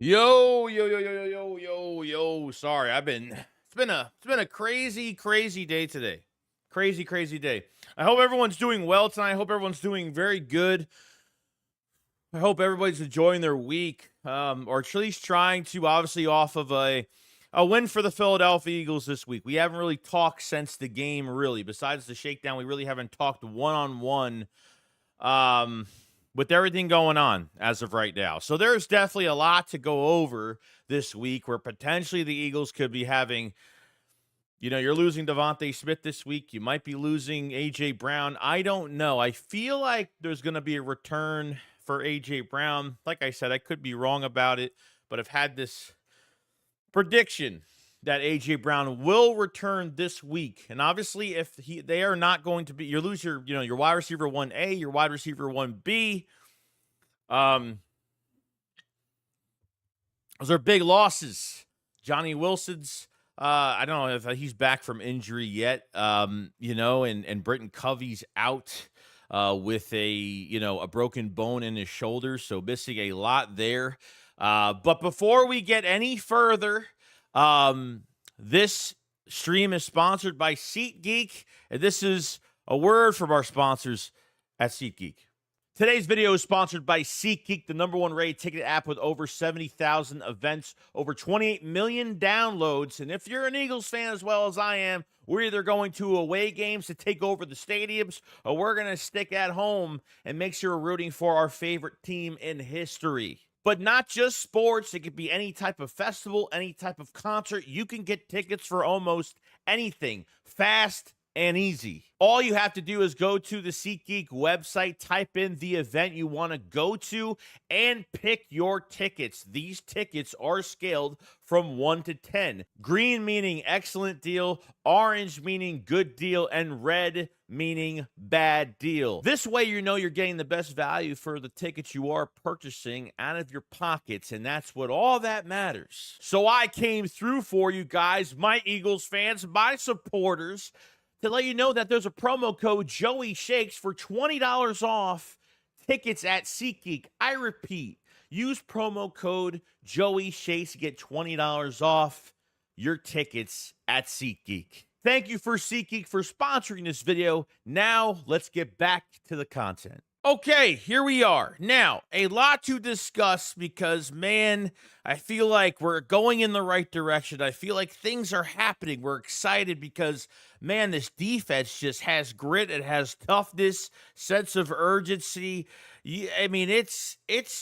Yo, yo, yo, yo, yo, yo, yo, yo. Sorry, it's been a crazy, crazy day today. Crazy, crazy day. I hope everyone's doing well tonight. I hope everyone's doing very good. I hope everybody's enjoying their week. Or at least trying to, obviously, off of a win for the Philadelphia Eagles this week. We haven't really talked since the game, really. Besides the shakedown, we really haven't talked one-on-one um, with everything going on as of right now. So there's definitely a lot to go over this week where potentially the Eagles could be having, you're losing Devontae Smith this week. You might be losing A.J. Brown. I don't know. I feel like there's going to be a return for A.J. Brown. Like I said, I could be wrong about it, but I've had this prediction that A.J. Brown will return this week. And obviously, if they are not going to be, you lose your wide receiver 1A, your wide receiver 1B. Those are big losses. Johnny Wilson's, I don't know if he's back from injury yet, and Britton Covey's out with a broken bone in his shoulder, so missing a lot there. But before we get any further, this stream is sponsored by SeatGeek, and this is a word from our sponsors at SeatGeek. Today's video is sponsored by SeatGeek, the #1 rated ticket app with over 70,000 events, over 28 million downloads. And if you're an Eagles fan as well as I am, we're either going to away games to take over the stadiums, or we're going to stick at home and make sure we're rooting for our favorite team in history. But not just sports. It could be any type of festival, any type of concert. You can get tickets for almost anything, fast and easy. All you have to do is go to the SeatGeek website, type in the event you want to go to, and pick your tickets. These tickets are scaled from 1 to 10. Green meaning excellent deal, orange meaning good deal, and red meaning bad deal. This way you know you're getting the best value for the tickets you are purchasing out of your pockets, and that's what all that matters. So I came through for you guys, my Eagles fans, my supporters, to let you know that there's a promo code Joey Shakes for $20 off tickets at SeatGeek. I repeat, use promo code Joey Shakes to get $20 off your tickets at SeatGeek. Thank you for SeatGeek for sponsoring this video. Now, let's get back to the content. Okay, here we are. Now, a lot to discuss because, man, I feel like we're going in the right direction. I feel like things are happening. We're excited because, man, this defense just has grit. It has toughness, sense of urgency. I mean, it's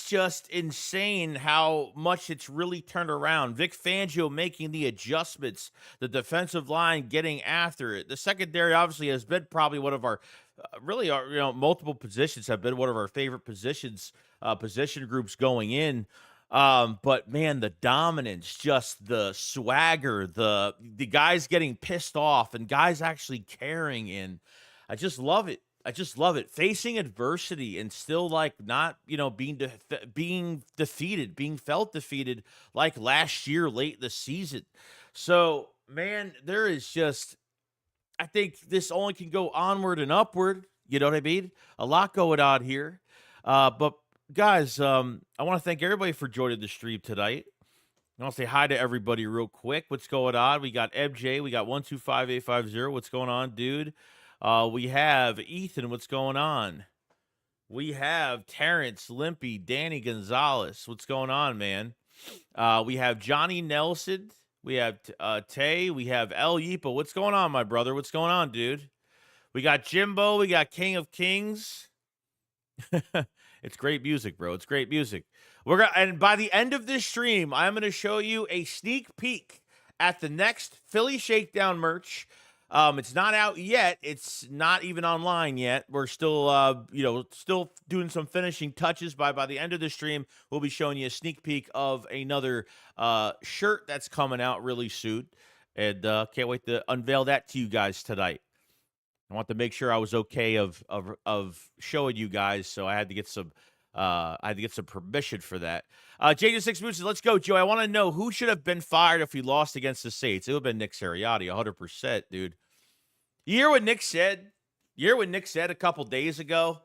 just insane how much it's really turned around. Vic Fangio making the adjustments, the defensive line getting after it. The secondary obviously has been probably one of our multiple positions have been one of our favorite positions, position groups going in. But man, the dominance, just the swagger, the guys getting pissed off and guys actually caring, and I just love it. I just love it. Facing adversity and still not, being defeated, being felt defeated like last year late in the season. So, man, there is just I think this only can go onward and upward. You know what I mean? A lot going on here. But guys, I want to thank everybody for joining the stream tonight. I want to say hi to everybody real quick. What's going on? We got MJ. We got 125850. What's going on, dude? We have Ethan. What's going on? We have Terrence, Limpy, Danny Gonzalez. What's going on, man? We have Johnny Nelson. We have Tay. We have El Yeepa. What's going on, my brother? What's going on, dude? We got Jimbo. We got King of Kings. It's great music, bro. It's great music. And by the end of this stream, I'm gonna show you a sneak peek at the next Philly Shakedown merch. It's not out yet. It's not even online yet. We're still, still doing some finishing touches. By the end of the stream, we'll be showing you a sneak peek of another shirt that's coming out really soon, and can't wait to unveil that to you guys tonight. I want to make sure I was okay of showing you guys, so I had to get some permission for that. J6 Moose says, let's go, Joe. I want to know who should have been fired if we lost against the Saints. It would have been Nick Sirianni, 100%, dude. You hear what Nick said? You hear what Nick said a couple days ago?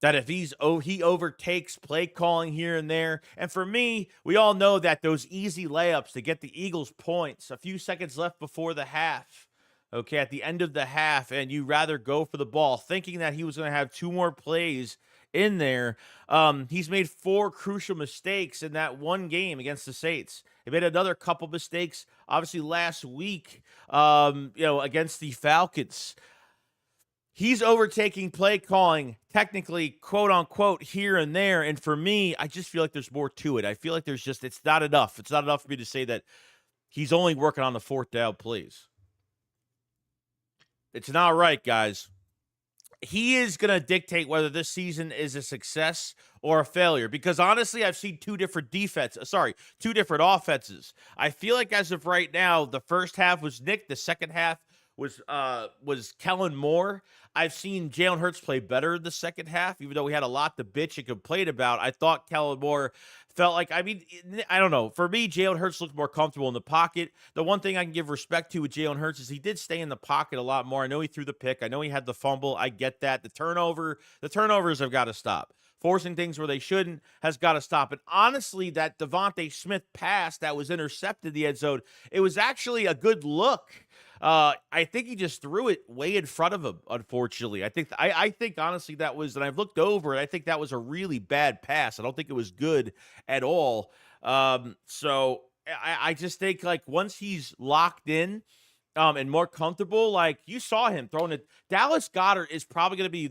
that if he overtakes play calling here and there. And for me, we all know that those easy layups to get the Eagles points, a few seconds left before the half, okay, at the end of the half, and you rather go for the ball, thinking that he was going to have two more plays in there. He's made 4 crucial mistakes in that one game against the Saints. He made another couple mistakes, obviously, last week, against the Falcons. He's overtaking play calling, technically, quote unquote, here and there. And for me, I just feel like there's more to it. I feel like it's not enough. It's not enough for me to say that he's only working on the 4th down plays. It's not right, guys. He is going to dictate whether this season is a success or a failure, because honestly, I've seen two different offenses. I feel like as of right now, the first half was Nick, the second half was Kellen Moore. I've seen Jalen Hurts play better the second half, even though we had a lot to bitch and complain about. I thought Kellen Moore felt like, I don't know. For me, Jalen Hurts looked more comfortable in the pocket. The one thing I can give respect to with Jalen Hurts is he did stay in the pocket a lot more. I know he threw the pick. I know he had the fumble. I get that. The turnovers have got to stop. Forcing things where they shouldn't has got to stop. And honestly, that Devontae Smith pass that was intercepted in the end zone, it was actually a good look. I think he just threw it way in front of him, unfortunately. I think honestly that was, and I've looked over, and I think that was a really bad pass. I don't think it was good at all. So I just think, like, once he's locked in, and more comfortable, like you saw him throwing it. Dallas Goedert is probably going to be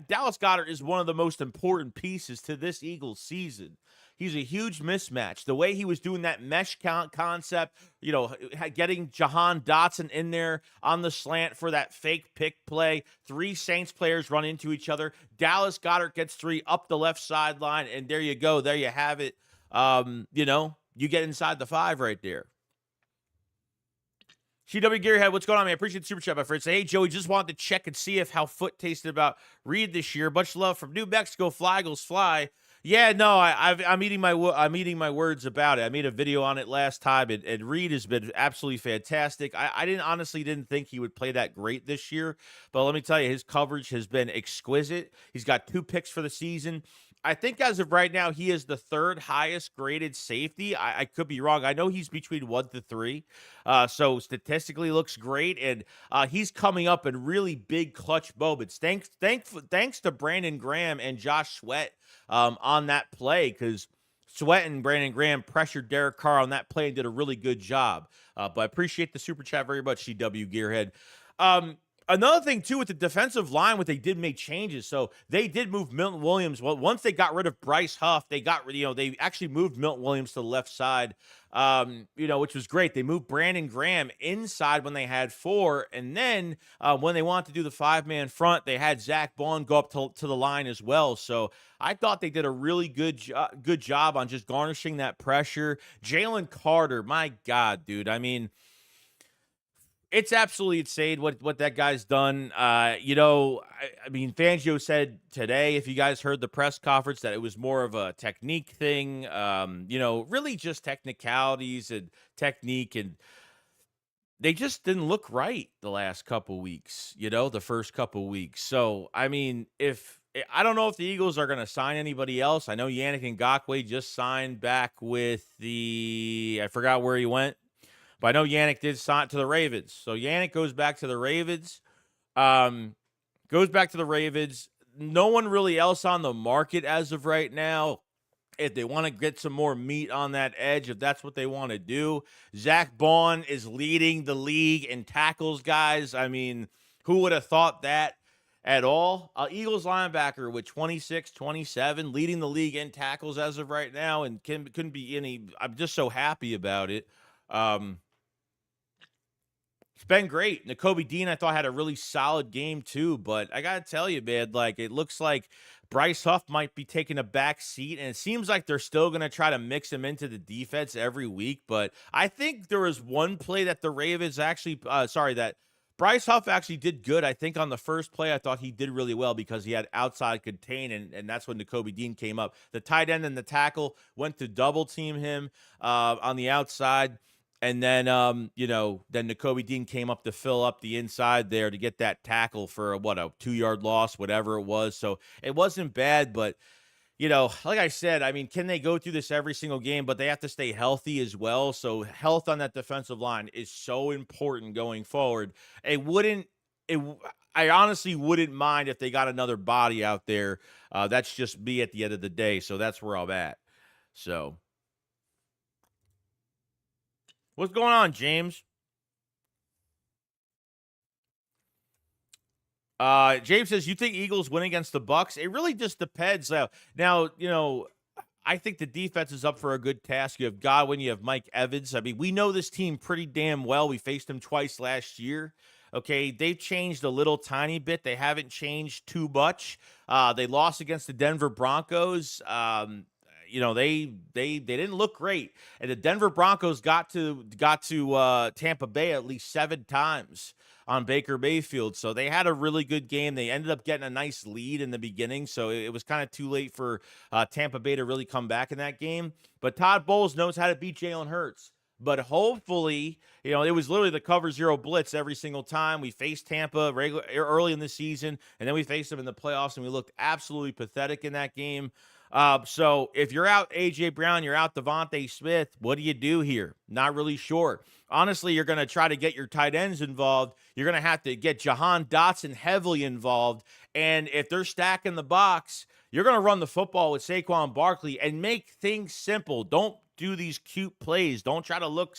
Dallas Goedert is one of the most important pieces to this Eagles season. He's a huge mismatch. The way he was doing that mesh concept, getting Jahan Dotson in there on the slant for that fake pick play. 3 Saints players run into each other. Dallas Goedert gets 3 up the left sideline, and there you go. There you have it. You get inside the 5 right there. CW Gearhead, what's going on, man? I appreciate the super chat, my friend. Say, hey, Joey, just wanted to check and see how Foot tasted about Reed this year. Much love from New Mexico. Fly, Eagles, fly. Yeah, no, I'm eating my words about it. I made a video on it last time, and Reed has been absolutely fantastic. I honestly didn't think he would play that great this year, but let me tell you, his coverage has been exquisite. He's got 2 picks for the season. I think as of right now, he is the 3rd highest graded safety. I could be wrong. I know he's between 1 to 3. So statistically looks great. And he's coming up in really big clutch moments. Thanks to Brandon Graham and Josh Sweat on that play, because Sweat and Brandon Graham pressured Derek Carr on that play and did a really good job. But I appreciate the super chat very much, CW Gearhead. Another thing, too, with the defensive line, what they did make changes. So they did move Milton Williams. Well, once they got rid of Bryce Huff, they actually moved Milton Williams to the left side, which was great. They moved Brandon Graham inside when they had 4. And then when they wanted to do the 5-man front, they had Zach Bond go up to the line as well. So I thought they did a really good job on just garnishing that pressure. Jalen Carter, my God, dude. I mean, it's absolutely insane what that guy's done. Fangio said today, if you guys heard the press conference, that it was more of a technique thing, really just technicalities and technique, and they just didn't look right the last couple weeks, the first couple weeks. So, I don't know if the Eagles are going to sign anybody else. I know Yannick Ngakoue just signed back with I forgot where he went. But I know Yannick did sign to the Ravens. So Yannick goes back to the Ravens. No one really else on the market as of right now. If they want to get some more meat on that edge, if that's what they want to do. Zach Bond is leading the league in tackles, guys. I mean, who would have thought that at all? Eagles linebacker with 26, 27, leading the league in tackles as of right now, and couldn't be any. I'm just so happy about it. It's been great. Nakobe Dean, I thought, had a really solid game too, but I got to tell you, man, it looks like Bryce Huff might be taking a back seat, and it seems like they're still going to try to mix him into the defense every week, but I think there was one play that the Ravens that Bryce Huff actually did good. I think on the first play, I thought he did really well because he had outside contain, and that's when Nakobe Dean came up. The tight end and the tackle went to double team him on the outside. And then, then Nakobe Dean came up to fill up the inside there to get that tackle for a 2-yard loss, whatever it was. So it wasn't bad, but like I said, I mean, can they go through this every single game? But they have to stay healthy as well. So health on that defensive line is so important going forward. It wouldn't. It. I honestly wouldn't mind if they got another body out there. That's just me at the end of the day. So that's where I'm at. So what's going on, James? James says, you think Eagles win against the Bucks? It really just depends. Now, I think the defense is up for a good task. You have Godwin, you have Mike Evans. I mean, we know this team pretty damn well. We faced them twice last year. Okay, they've changed a little tiny bit. They haven't changed too much. They lost against the Denver Broncos. They didn't look great, and the Denver Broncos got to Tampa Bay at least 7 times on Baker Mayfield. So they had a really good game. They ended up getting a nice lead in the beginning, so it was kind of too late for Tampa Bay to really come back in that game. But Todd Bowles knows how to beat Jalen Hurts. But hopefully, it was literally the cover zero blitz every single time. We faced Tampa early in the season, and then we faced them in the playoffs, and we looked absolutely pathetic in that game. So if you're out A.J. Brown, you're out Devontae Smith, what do you do here? Not really sure. Honestly, you're going to try to get your tight ends involved. You're going to have to get Jahan Dotson heavily involved. And if they're stacking the box, you're going to run the football with Saquon Barkley and make things simple. Don't do these cute plays. Don't try to look.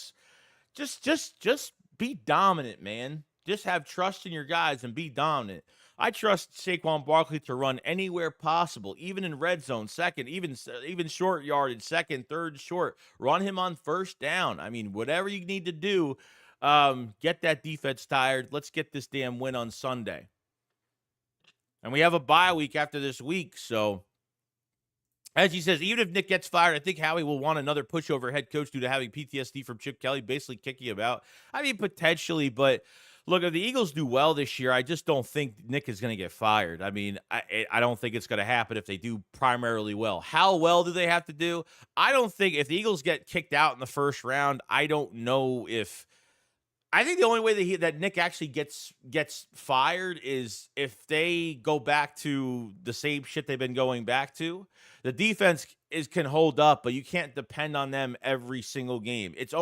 Just be dominant, man. Just have trust in your guys and be dominant. I trust Saquon Barkley to run anywhere possible, even in red zone, second, even short yardage, second, third, short. Run him on first down. I mean, whatever you need to do, get that defense tired. Let's get this damn win on Sunday. And we have a bye week after this week, so as he says, even if Nick gets fired, I think Howie will want another pushover head coach due to having PTSD from Chip Kelly basically kicking him out. I mean, potentially, but look, if the Eagles do well this year, I just don't think Nick is going to get fired. I mean, I don't think it's going to happen if they do primarily well. How well do they have to do? I don't think if the Eagles get kicked out in the first round, I don't know if I think the only way that Nick actually gets fired is if they go back to the same shit they've been going back to. The defense can hold up, but you can't depend on them every single game. It's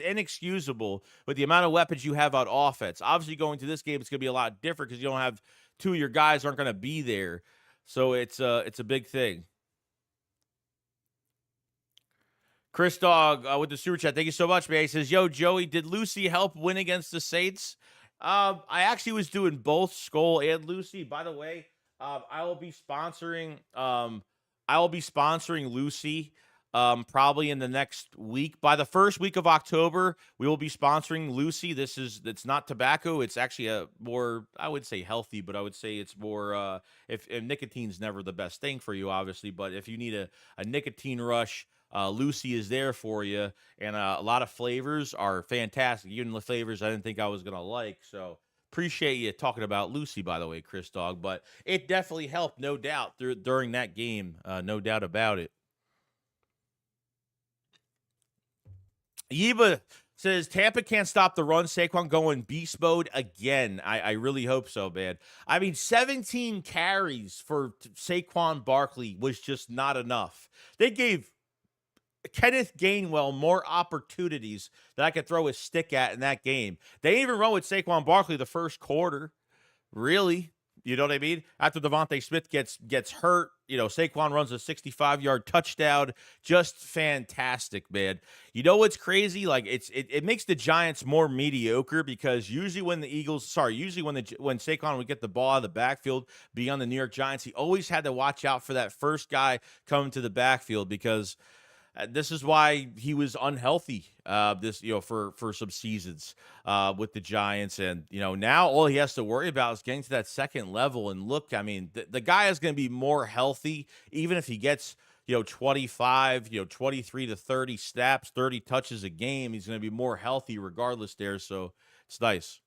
inexcusable with the amount of weapons you have on offense. Obviously, going to this game, it's going to be a lot different because you don't have two of your guys aren't going to be there. So it's a big thing. Chris Dog with the super chat. Thank you so much, man. He says, yo, Joey, did Lucy help win against the Saints? I actually was doing both Skull and Lucy. By the way, I will be sponsoring Lucy probably in the next week. By the first week of October, we will be sponsoring Lucy. It's not tobacco. It's actually a more, I would say healthy, but I would say it's more, if nicotine's never the best thing for you, obviously, but if you need a nicotine rush, Lucy is there for you, and a lot of flavors are fantastic. Even the flavors I didn't think I was going to like, so appreciate you talking about Lucy, by the way, Chris Dog, but it definitely helped, no doubt, during that game, no doubt about it. Yiba says, Tampa can't stop the run. Saquon going beast mode again. I really hope so, man. I mean, 17 carries for Saquon Barkley was just not enough. They gave Kenneth Gainwell more opportunities that I could throw a stick at in that game. They didn't even run with Saquon Barkley the first quarter. Really? You know what I mean? After Devontae Smith gets hurt, Saquon runs a 65-yard touchdown. Just fantastic, man. You know what's crazy? Like it makes the Giants more mediocre because usually when Saquon would get the ball out of the backfield beyond the New York Giants, he always had to watch out for that first guy coming to the backfield because this is why he was unhealthy for some seasons with the Giants. And, now all he has to worry about is getting to that second level. And look, I mean, the guy is going to be more healthy, even if he gets, 25, 23 to 30 snaps, 30 touches a game. He's going to be more healthy regardless there. So it's nice.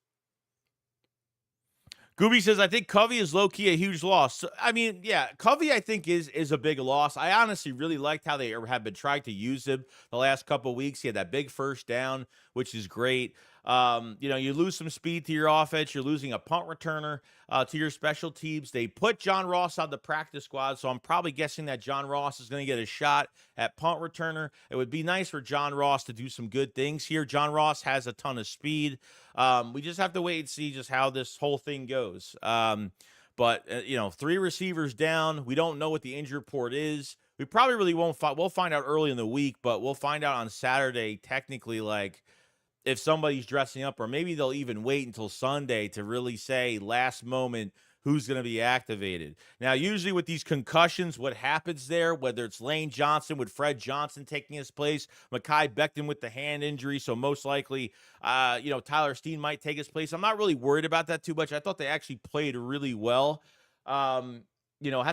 Gooby says, I think Covey is low-key a huge loss. So, I mean, yeah, Covey, I think, is a big loss. I honestly really liked how they have been trying to use him the last couple of weeks. He had that big first down, which is great. You lose some speed to your offense. You're losing a punt returner to your special teams. They put John Ross on the practice squad, so I'm probably guessing that John Ross is going to get a shot at punt returner. It would be nice for John Ross to do some good things here. John Ross has a ton of speed. We just have to wait and see just how this whole thing goes. But 3 receivers down. We don't know what the injury report is. We probably really won't we'll find out early in the week, but we'll find out on Saturday, technically, like, if somebody's dressing up, or maybe they'll even wait until Sunday to really say last moment who's going to be activated. Now, usually with these concussions, what happens there, whether it's Lane Johnson with Fred Johnson taking his place, Mekhi Becton with the hand injury, so most likely, Tyler Steen might take his place. I'm not really worried about that too much. I thought they actually played really well. Had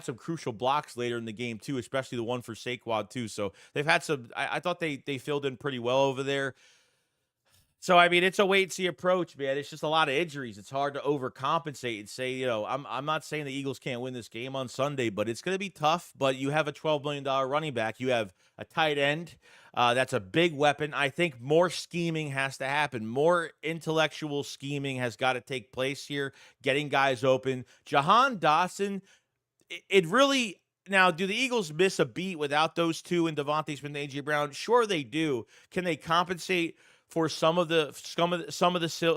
some crucial blocks later in the game too, especially the one for Saquon too. So they've had some, I thought they filled in pretty well over there. So, I mean, it's a wait-and-see approach, man. It's just a lot of injuries. It's hard to overcompensate and say, I'm not saying the Eagles can't win this game on Sunday, but it's going to be tough. But you have a $12 million running back. You have a tight end. That's a big weapon. I think more scheming has to happen. More intellectual scheming has got to take place here, getting guys open. Jahan Dotson, it really... Now, do the Eagles miss a beat without those two and Devontae Smith and A.J. Brown? Sure they do. Can they compensate for some of the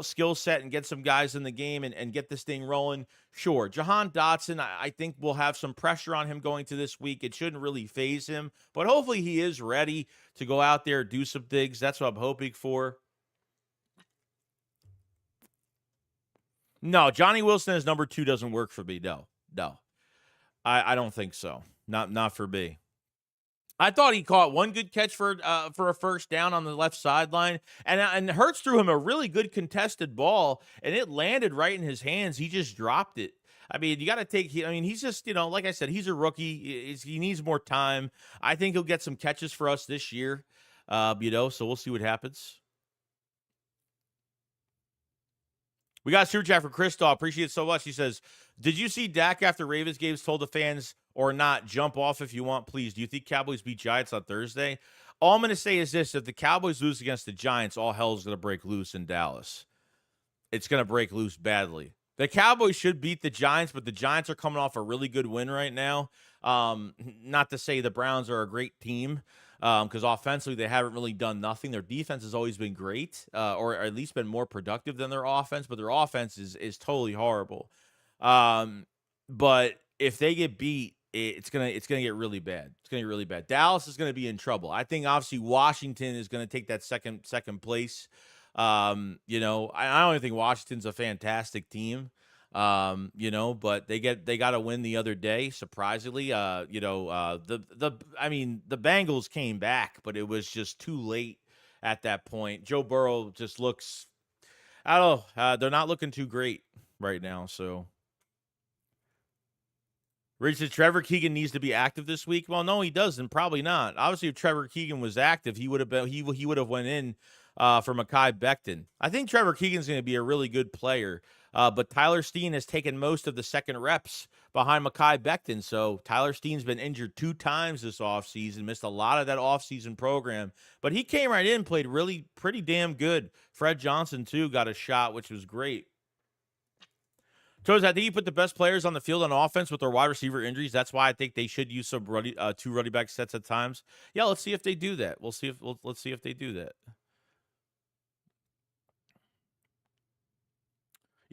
skill set and get some guys in the game and get this thing rolling? Sure. Jahan Dotson, I think we'll have some pressure on him going to this week. It shouldn't really phase him, but hopefully he is ready to go out there, do some things. That's what I'm hoping for. No, Johnny Wilson as number 2 doesn't work for me. No. I don't think so. Not for me. I thought he caught one good catch for a first down on the left sideline, and Hurts threw him a really good contested ball, and it landed right in his hands. He just dropped it. I mean, you got to take. I mean, he's just like I said, he's a rookie. He needs more time. I think he'll get some catches for us this year. So we'll see what happens. We got a super chat for Christoph. Appreciate it so much. He says, did you see Dak after Ravens games told the fans or not, jump off if you want, please? Do you think Cowboys beat Giants on Thursday? All I'm going to say is this. If the Cowboys lose against the Giants, all hell is going to break loose in Dallas. It's going to break loose badly. The Cowboys should beat the Giants, but the Giants are coming off a really good win right now. Not to say the Browns are a great team, because offensively they haven't really done nothing. Their defense has always been great, or at least been more productive than their offense, but their offense is totally horrible. But if they get beat, it's gonna get really bad. It's gonna get really bad. Dallas is gonna be in trouble. I think obviously Washington is gonna take that second place. I don't even think Washington's a fantastic team. But they got to win the other day. Surprisingly, the Bengals came back, but it was just too late at that point. Joe Burrow just looks, I don't know, they're not looking too great right now. So, Rich says Trevor Keegan needs to be active this week. Well, no, he doesn't. Probably not. Obviously, if Trevor Keegan was active, he would have went in for Mekhi Becton. I think Trevor Keegan's going to be a really good player. But Tyler Steen has taken most of the second reps behind Mekhi Becton. So Tyler Steen's been injured 2 times this offseason, missed a lot of that offseason program. But he came right in, played really pretty damn good. Fred Johnson, too, got a shot, which was great. Toes, I think you put the best players on the field on offense with their wide receiver injuries. That's why I think they should use some 2 running back sets at times. Yeah, let's see if they do that. Let's see if they do that.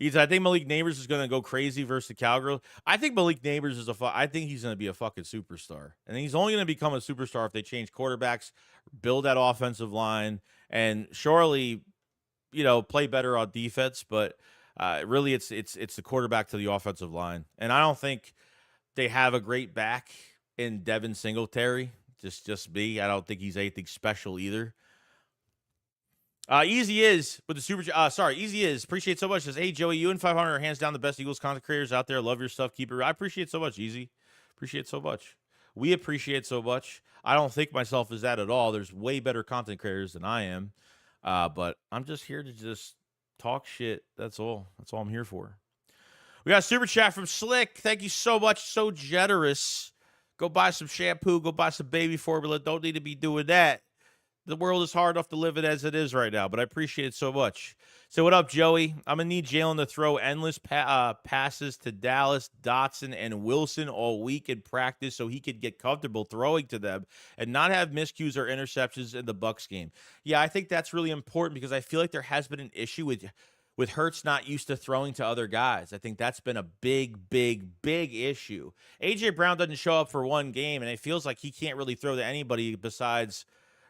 I think Malik Neighbors is going to go crazy versus the Cowgirls. I think Malik Neighbors I think he's going to be a fucking superstar. And he's only going to become a superstar if they change quarterbacks, build that offensive line, and surely, play better on defense. But really, it's the quarterback to the offensive line. And I don't think they have a great back in Devin Singletary. Just me. I don't think he's anything special either. Easy is with the super. Easy is. Appreciate so much. Says, hey Joey, you and 500 are hands down the best Eagles content creators out there. Love your stuff. Keep it. I appreciate so much. Easy. Appreciate so much. We appreciate so much. I don't think myself as that at all. There's way better content creators than I am. But I'm just here to just talk shit. That's all. That's all I'm here for. We got a super chat from Slick. Thank you so much. So generous. Go buy some shampoo. Go buy some baby formula. Don't need to be doing that. The world is hard enough to live it as it is right now, but I appreciate it so much. So what up, Joey? I'm going to need Jalen to throw endless passes to Dallas, Dotson, and Wilson all week in practice so he could get comfortable throwing to them and not have miscues or interceptions in the Bucs game. Yeah, I think that's really important because I feel like there has been an issue with Hurts not used to throwing to other guys. I think that's been a big issue. A.J. Brown doesn't show up for one game, and it feels like he can't really throw to anybody besides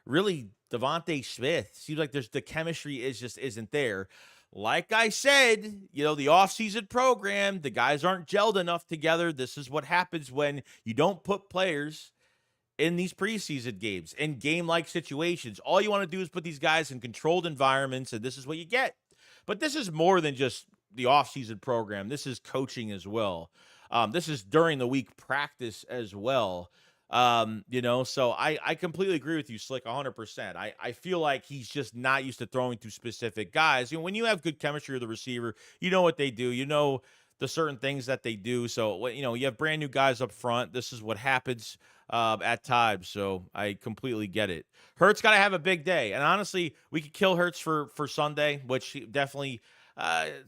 really Devontae Smith. Seems like the chemistry isn't there. Like I said, the offseason program, the guys aren't gelled enough together. This is what happens when you don't put players in these preseason games, in game-like situations. All you want to do is put these guys in controlled environments, and this is what you get. But this is more than just the offseason program. This is coaching as well. This is during the week practice as well. So I completely agree with you, Slick, 100%. I feel like he's just not used to throwing to specific guys. When you have good chemistry with the receiver, you know what they do. You know the certain things that they do. So, you have brand new guys up front. This is what happens at times. So I completely get it. Hurts got to have a big day. And honestly, we could kill Hurts for Sunday, which he definitely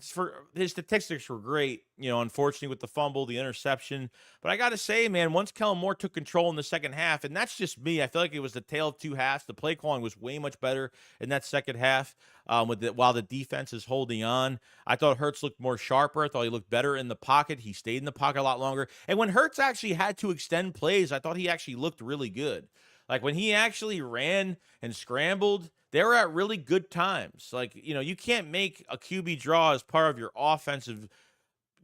for his statistics were great, unfortunately with the fumble, the interception. But I got to say, man, once Kellen Moore took control in the second half, and that's just me, I feel like it was the tale of two halves. The play calling was way much better in that second half while the defense is holding on. I thought Hurts looked more sharper. I thought he looked better in the pocket. He stayed in the pocket a lot longer. And when Hurts actually had to extend plays, I thought he actually looked really good. Like when he actually ran and scrambled, they were at really good times. Like, you can't make a QB draw as part of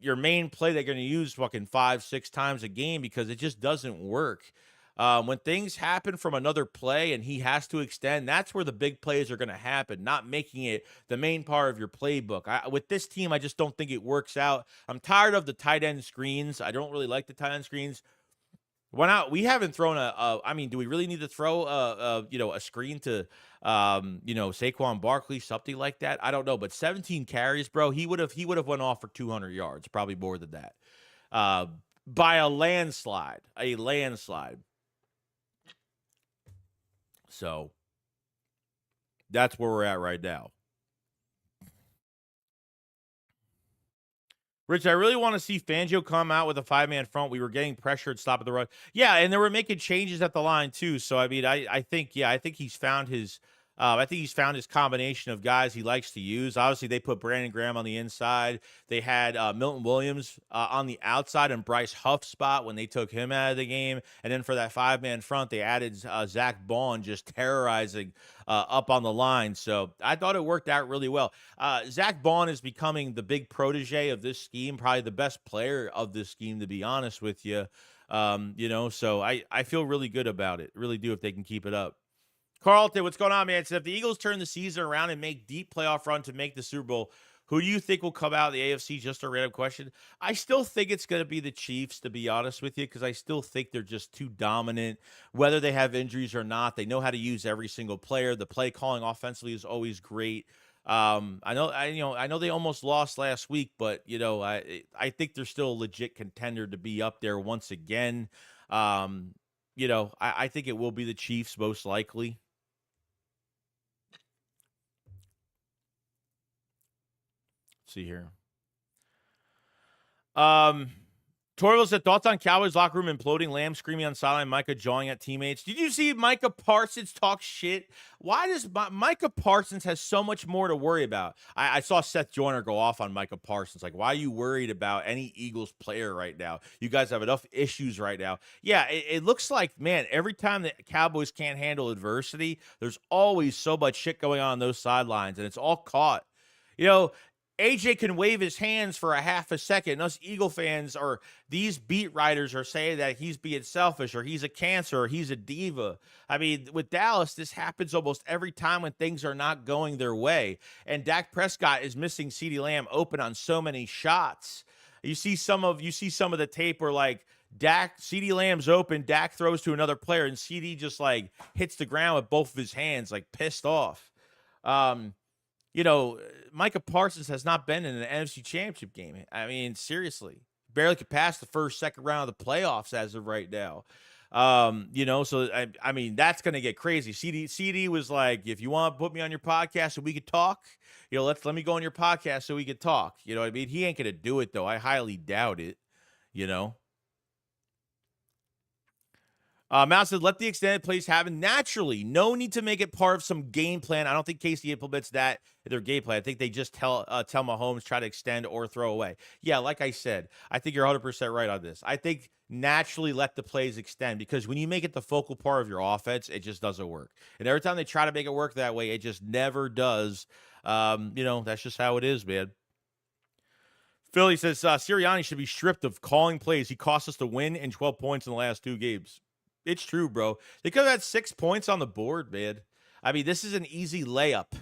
your main play that you're going to use fucking 5-6 times a game because it just doesn't work. When things happen from another play and he has to extend, that's where the big plays are going to happen, not making it the main part of your playbook. With this team, I just don't think it works out. I'm tired of the tight end screens. I don't really like the tight end screens. Why not? We haven't thrown do we really need to throw a screen to Saquon Barkley, something like that? I don't know, but 17 carries, bro. He would have went off for 200 yards, probably more than that. By a landslide. So that's where we're at right now. Rich, I really want to see Fangio come out with a 5-man front. We were getting pressured, stopping the run. Yeah, and they were making changes at the line too. So I mean, I think he's found his combination of guys he likes to use. Obviously, they put Brandon Graham on the inside. They had Milton Williams on the outside and Bryce Huff's spot when they took him out of the game. And then for that 5-man front, they added Zach Bond just terrorizing up on the line. So I thought it worked out really well. Zach Bond is becoming the big protege of this scheme, probably the best player of this scheme, to be honest with you. So I feel really good about it. Really do if they can keep it up. Carlton, what's going on, man? So if the Eagles turn the season around and make deep playoff run to make the Super Bowl, who do you think will come out of the AFC? Just a random question. I still think it's going to be the Chiefs, to be honest with you, because I still think they're just too dominant. Whether they have injuries or not, they know how to use every single player. The play calling offensively is always great. I know they almost lost last week, but I think they're still a legit contender to be up there once again. I think it will be the Chiefs most likely. Let's see here. Torville said, thoughts on Cowboys locker room imploding, Lamb screaming on sideline, Micah jawing at teammates. Did you see Micah Parsons talk shit? Why does Micah Parsons has so much more to worry about? I saw Seth Joyner go off on Micah Parsons. Like, why are you worried about any Eagles player right now? You guys have enough issues right now. Yeah, it looks like, man, every time the Cowboys can't handle adversity, there's always so much shit going on those sidelines, and it's all caught. AJ can wave his hands for a half a second. Us Eagle fans or these beat writers are saying that he's being selfish or he's a cancer or he's a diva. I mean, with Dallas, this happens almost every time when things are not going their way. And Dak Prescott is missing CeeDee Lamb open on so many shots. You see some of the tape where like CeeDee Lamb's open, Dak throws to another player, and CeeDee just like hits the ground with both of his hands, like pissed off. Micah Parsons has not been in an NFC Championship game. I mean, seriously, barely could pass the first, second round of the playoffs as of right now. So I mean, that's gonna get crazy. CD was like, if you want to put me on your podcast so we could talk, let me go on your podcast so we could talk. You know what I mean? He ain't gonna do it though. I highly doubt it. You know. Mount said, let the extended plays happen naturally. No need to make it part of some game plan. I don't think Casey implements that in their game plan. I think they just tell Mahomes, try to extend or throw away. Yeah, like I said, I think you're 100% right on this. I think naturally let the plays extend, because when you make it the focal part of your offense, it just doesn't work. And every time they try to make it work that way, it just never does. That's just how it is, man. Philly says Sirianni should be stripped of calling plays. He cost us the win and 12 points in the last 2 games. It's true, bro. They could have had 6 points on the board, man. I mean, this is an easy layup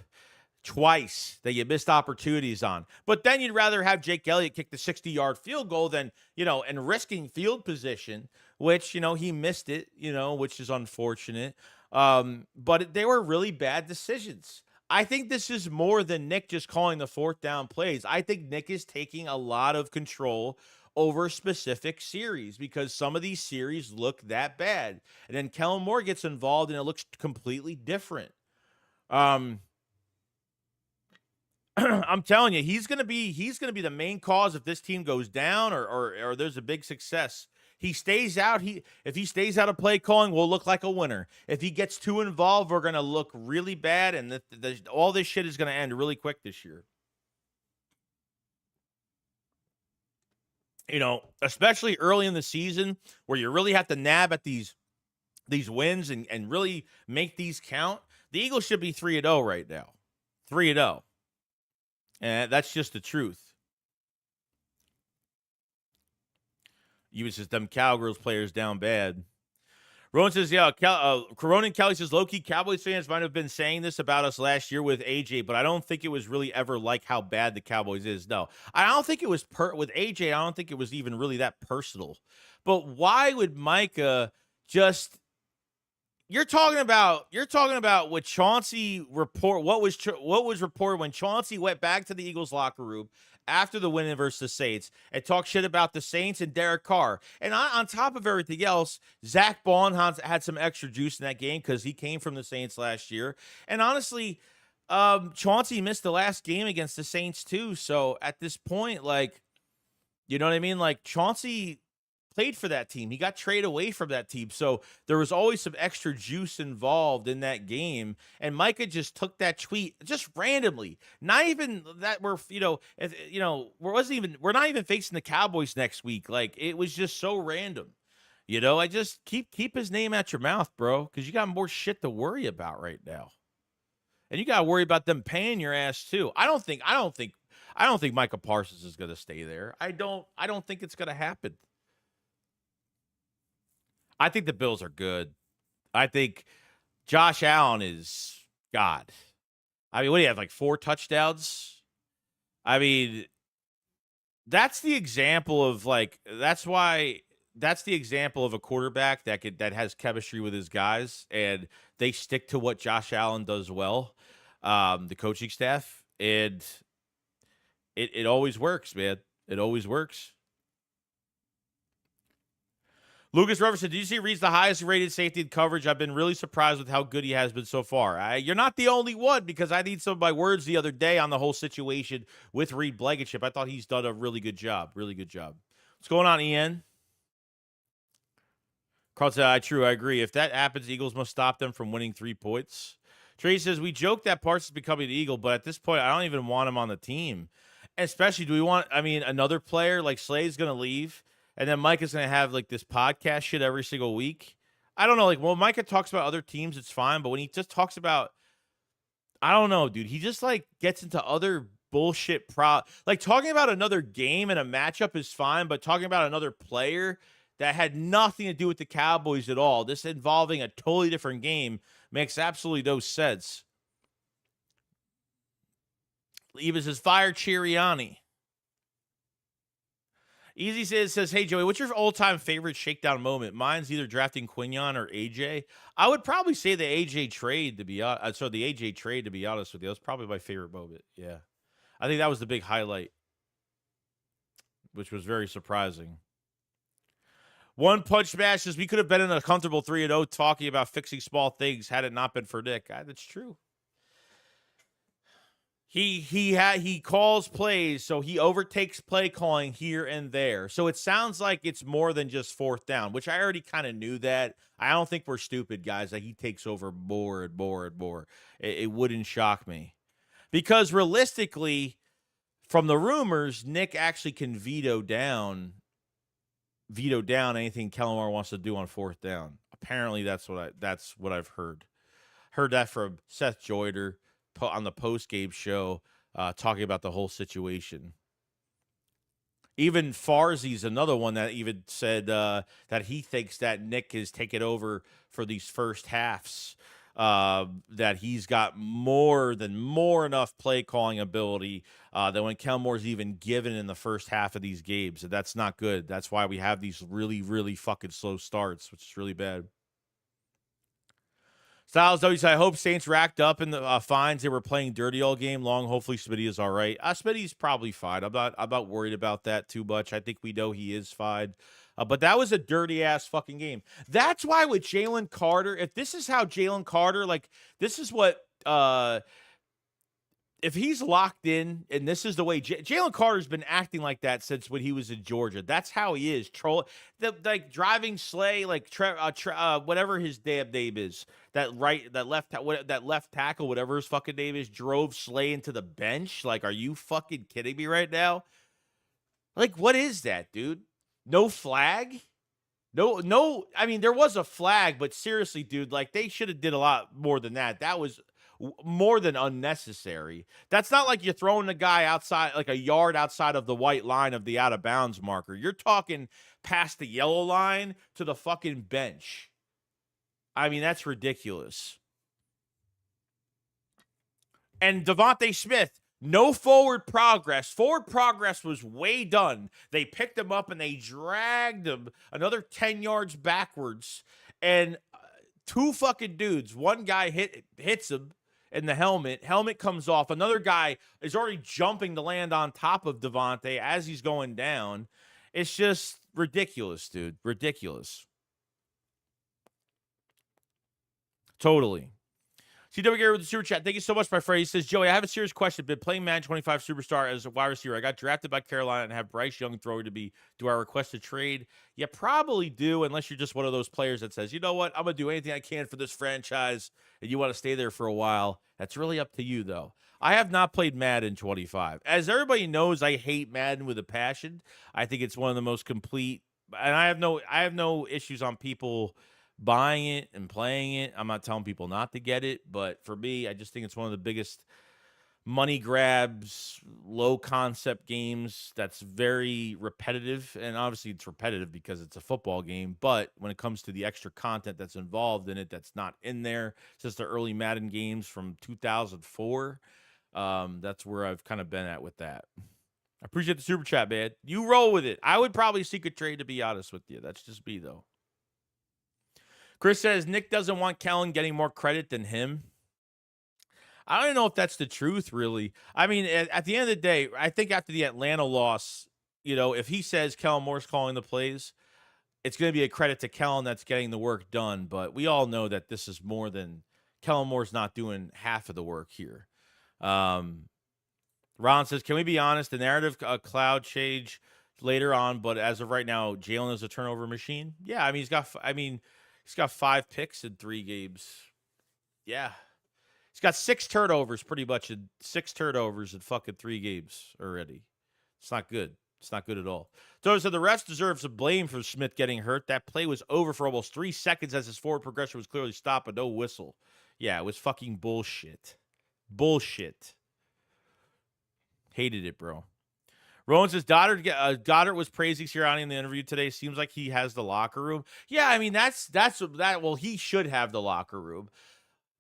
twice that you missed opportunities on. But then you'd rather have Jake Elliott kick the 60-yard field goal than, and risking field position, which, he missed it, which is unfortunate. But they were really bad decisions. I think this is more than Nick just calling the 4th down plays. I think Nick is taking a lot of control over specific series, because some of these series look that bad. And then Kellen Moore gets involved and it looks completely different. I'm telling you, he's gonna be the main cause if this team goes down or there's a big success. He stays out. If he stays out of play calling, we'll look like a winner. If he gets too involved, we're gonna look really bad, and all this shit is gonna end really quick this year. Especially early in the season where you really have to nab at these wins and really make these count. The Eagles should be 3-0 right now. 3-0. And that's just the truth. You just them Cowgirls players down bad. Rowan says, yeah, Corona and Kelly says, low-key Cowboys fans might have been saying this about us last year with AJ, but I don't think it was really ever like how bad the Cowboys is. No, I don't think it was with AJ. I don't think it was even really that personal. But why would Micah just? You're talking about what Chauncey report. What was reported when Chauncey went back to the Eagles locker room after the win versus the Saints and talk shit about the Saints and Derek Carr. And on top of everything else, Zach Bond had some extra juice in that game because he came from the Saints last year. And honestly, Chauncey missed the last game against the Saints too. So at this point, you know what I mean? Chauncey played for that team. He got traded away from that team. So there was always some extra juice involved in that game. And Micah just took that tweet just randomly. Not even that we're not even facing the Cowboys next week. It was just so random. I just keep his name out your mouth, bro, because you got more shit to worry about right now. And you got to worry about them paying your ass too. I don't think Micah Parsons is going to stay there. I don't think it's going to happen. I think the Bills are good. I think Josh Allen is God. I mean, what do you have, 4 touchdowns? I mean, that's the example of that's the example of a quarterback that has chemistry with his guys, and they stick to what Josh Allen does well, the coaching staff, and it always works, man. It always works. Lucas Rover said, did you see Reed's the highest rated safety in coverage? I've been really surprised with how good he has been so far. You're not the only one, because I need some of my words the other day on the whole situation with Reed Blankenship. I thought he's done a really good job. Really good job. What's going on, Ian? Carl said, true, I agree. If that happens, Eagles must stop them from winning 3 points. Trey says, we joke that Parsons is becoming the Eagle, but at this point, I don't even want him on the team. Especially, do we want, another player like Slay's going to leave? And then Mike is going to have this podcast shit every single week. I don't know. When Micah talks about other teams, it's fine. But when he just talks about, I don't know, dude. He just gets into other bullshit. Talking about another game and a matchup is fine. But talking about another player that had nothing to do with the Cowboys at all, this involving a totally different game, makes absolutely no sense. Even says, fire Chiriani. Easy says, hey, Joey, what's your all-time favorite shakedown moment? Mine's either drafting Quinion or AJ. I would probably say the AJ trade, to be honest. The AJ trade, to be honest with you. That's probably my favorite moment. Yeah. I think that was the big highlight, which was very surprising. One Punch Smash says, we could have been in a comfortable 3-0 talking about fixing small things had it not been for Nick. That's true. He calls plays, so he overtakes play calling here and there. So it sounds like it's more than just fourth down, which I already kind of knew that. I don't think we're stupid, guys, that he takes over more and more and more. It wouldn't shock me. Because realistically, from the rumors, Nick actually can veto down anything Kellen Moore wants to do on fourth down. Apparently that's what I've heard. Heard that from Seth Joyder on the post-game show, talking about the whole situation. Even Farzi's another one that even said that he thinks that Nick has taken over for these first halves, that he's got more enough play calling ability than when Kellen Moore's even given in the first half of these games. And that's not good. That's why we have these really, really fucking slow starts, which is really bad. Styles W said, I hope Saints racked up in the fines. They were playing dirty all game long. Hopefully Smitty is all right. Smitty's probably fine. I'm not worried about that too much. I think we know he is fine. But that was a dirty ass fucking game. That's why with Jalen Carter, if this is how Jalen Carter, like this is what if he's locked in and this is the way Jalen Carter's been acting like that since when he was in Georgia. That's how he is. Like driving Slay, like whatever his damn name is. That left tackle, whatever his fucking name is, drove Slay into the bench. Like, are you fucking kidding me right now? Like, what is that, dude? No flag? No. I mean, there was a flag, but seriously, dude, like they should have did a lot more than that. That was more than unnecessary. That's not like you're throwing the guy outside, like a yard outside of the white line of the out of bounds marker. You're talking past the yellow line to the fucking bench. I mean, that's ridiculous. And Devontae Smith, no forward progress. Forward progress was way done. They picked him up and they dragged him another 10 yards backwards. And two fucking dudes, one guy hits him in the helmet. Helmet comes off. Another guy is already jumping to land on top of Devontae as he's going down. It's just ridiculous, dude. Ridiculous. Totally. CW Gary with the super chat. Thank you so much, my friend. He says, Joey, I have a serious question. Been playing Madden 25 Superstar as a wide receiver. I got drafted by Carolina and have Bryce Young throwing to me. Do I request a trade? You probably do, unless you're just one of those players that says, you know what? I'm going to do anything I can for this franchise, and you want to stay there for a while. That's really up to you, though. I have not played Madden 25. As everybody knows, I hate Madden with a passion. I think it's one of the most complete, and I have no issues on people buying it and playing it. I'm not telling people not to get it, but for me, I just think it's one of the biggest money grabs, low concept games that's very repetitive. And obviously it's repetitive because it's a football game, but when it comes to the extra content that's involved in it, that's not in there since the early Madden games from 2004. That's where I've kind of been at with that. I appreciate the super chat, man. You roll with it. I would probably seek a trade, to be honest with you. That's just me, though. Chris says Nick doesn't want Kellen getting more credit than him. I don't know if that's the truth, really. I mean, at the end of the day, I think after the Atlanta loss, if he says Kellen Moore's calling the plays, it's going to be a credit to Kellen that's getting the work done. But we all know that this is more than Kellen Moore's not doing half of the work here. Ron says, can we be honest? The narrative cloud change later on, but as of right now, Jalen is a turnover machine. Yeah, I mean, he's got 5 picks in 3 games. Yeah. He's got 6 turnovers pretty much in 6 turnovers in fucking 3 games already. It's not good. It's not good at all. So the refs deserve some blame for Smith getting hurt. That play was over for almost 3 seconds as his forward progression was clearly stopped, but no whistle. Yeah, it was fucking bullshit. Bullshit. Hated it, bro. Rowan says Goddard was praising Sirianni in the interview today. Seems like he has the locker room. Yeah, I mean that's that. Well, he should have the locker room.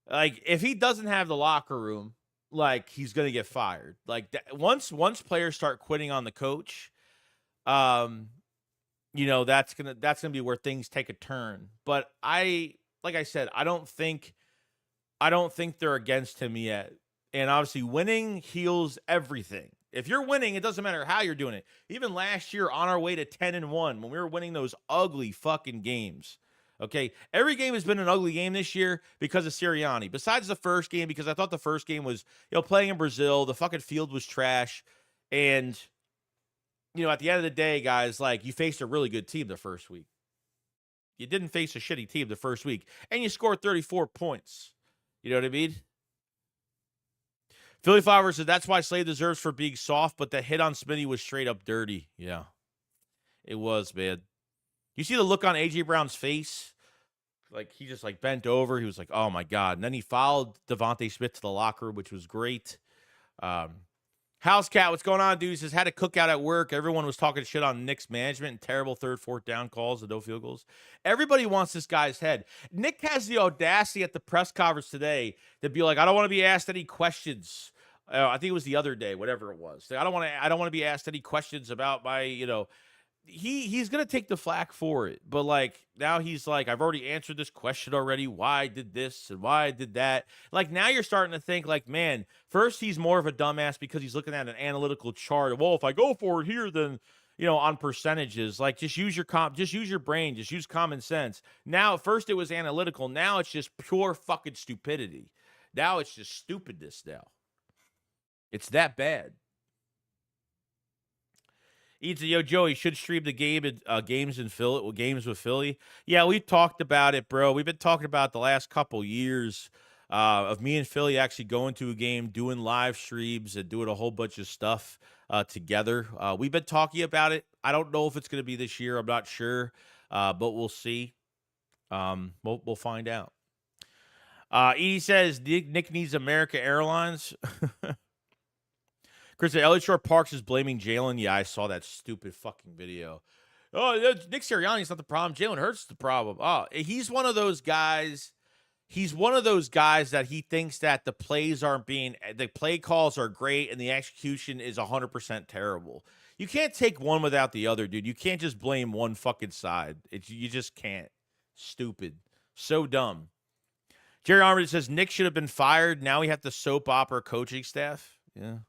Like if he doesn't have the locker room, like he's gonna get fired. Like once players start quitting on the coach, That's gonna be where things take a turn. But like I said, I don't think they're against him yet. And obviously, winning heals everything. If you're winning, it doesn't matter how you're doing it. Even last year, on our way to 10-1, when we were winning those ugly fucking games. Okay, every game has been an ugly game this year because of Sirianni. Besides the first game, because I thought the first game was, playing in Brazil, the fucking field was trash, and at the end of the day, guys, like, you faced a really good team the first week. You didn't face a shitty team the first week, and you scored 34 points. You know what I mean? Philly Flower said, that's why Slade deserves for being soft, but the hit on Smitty was straight up dirty. Yeah, it was, man. You see the look on A.J. Brown's face? Like, he just, like, bent over. He was like, oh, my God. And then he followed Devontae Smith to the locker room, which was great. House Cat, what's going on, dude? He says, had a cookout at work. Everyone was talking shit on Nick's management and terrible third, fourth down calls and no field goals. Everybody wants this guy's head. Nick has the audacity at the press conference today to be like, I don't want to be asked any questions. I think it was the other day, whatever it was. I don't want to be asked any questions about my, he's going to take the flack for it. But, like, now he's like, I've already answered this question already. Why I did this and why I did that. Like, now you're starting to think, like, man, first he's more of a dumbass because he's looking at an analytical chart. Well, if I go for it here, then, on percentages, like, just use your brain, just use common sense. Now, at first it was analytical. Now it's just pure fucking stupidity. Now it's just stupidness now. It's that bad. Yo, Joey, should stream the games in Philly, games with Philly. Yeah, we talked about it, bro. We've been talking about the last couple years of me and Philly actually going to a game, doing live streams, and doing a whole bunch of stuff together. We've been talking about it. I don't know if it's going to be this year. I'm not sure, but we'll see. We'll find out. Edie says Nick needs America Airlines. Chris, Elliott Shore Parks is blaming Jalen. Yeah, I saw that stupid fucking video. Oh, Nick Sirianni's not the problem. Jalen Hurts is the problem. Oh, he's one of those guys. He's one of those guys that he thinks that the play calls are great and the execution is 100% terrible. You can't take one without the other, dude. You can't just blame one fucking side. You just can't. Stupid. So dumb. Jerry Armour says Nick should have been fired. Now we have the soap opera coaching staff. Yeah.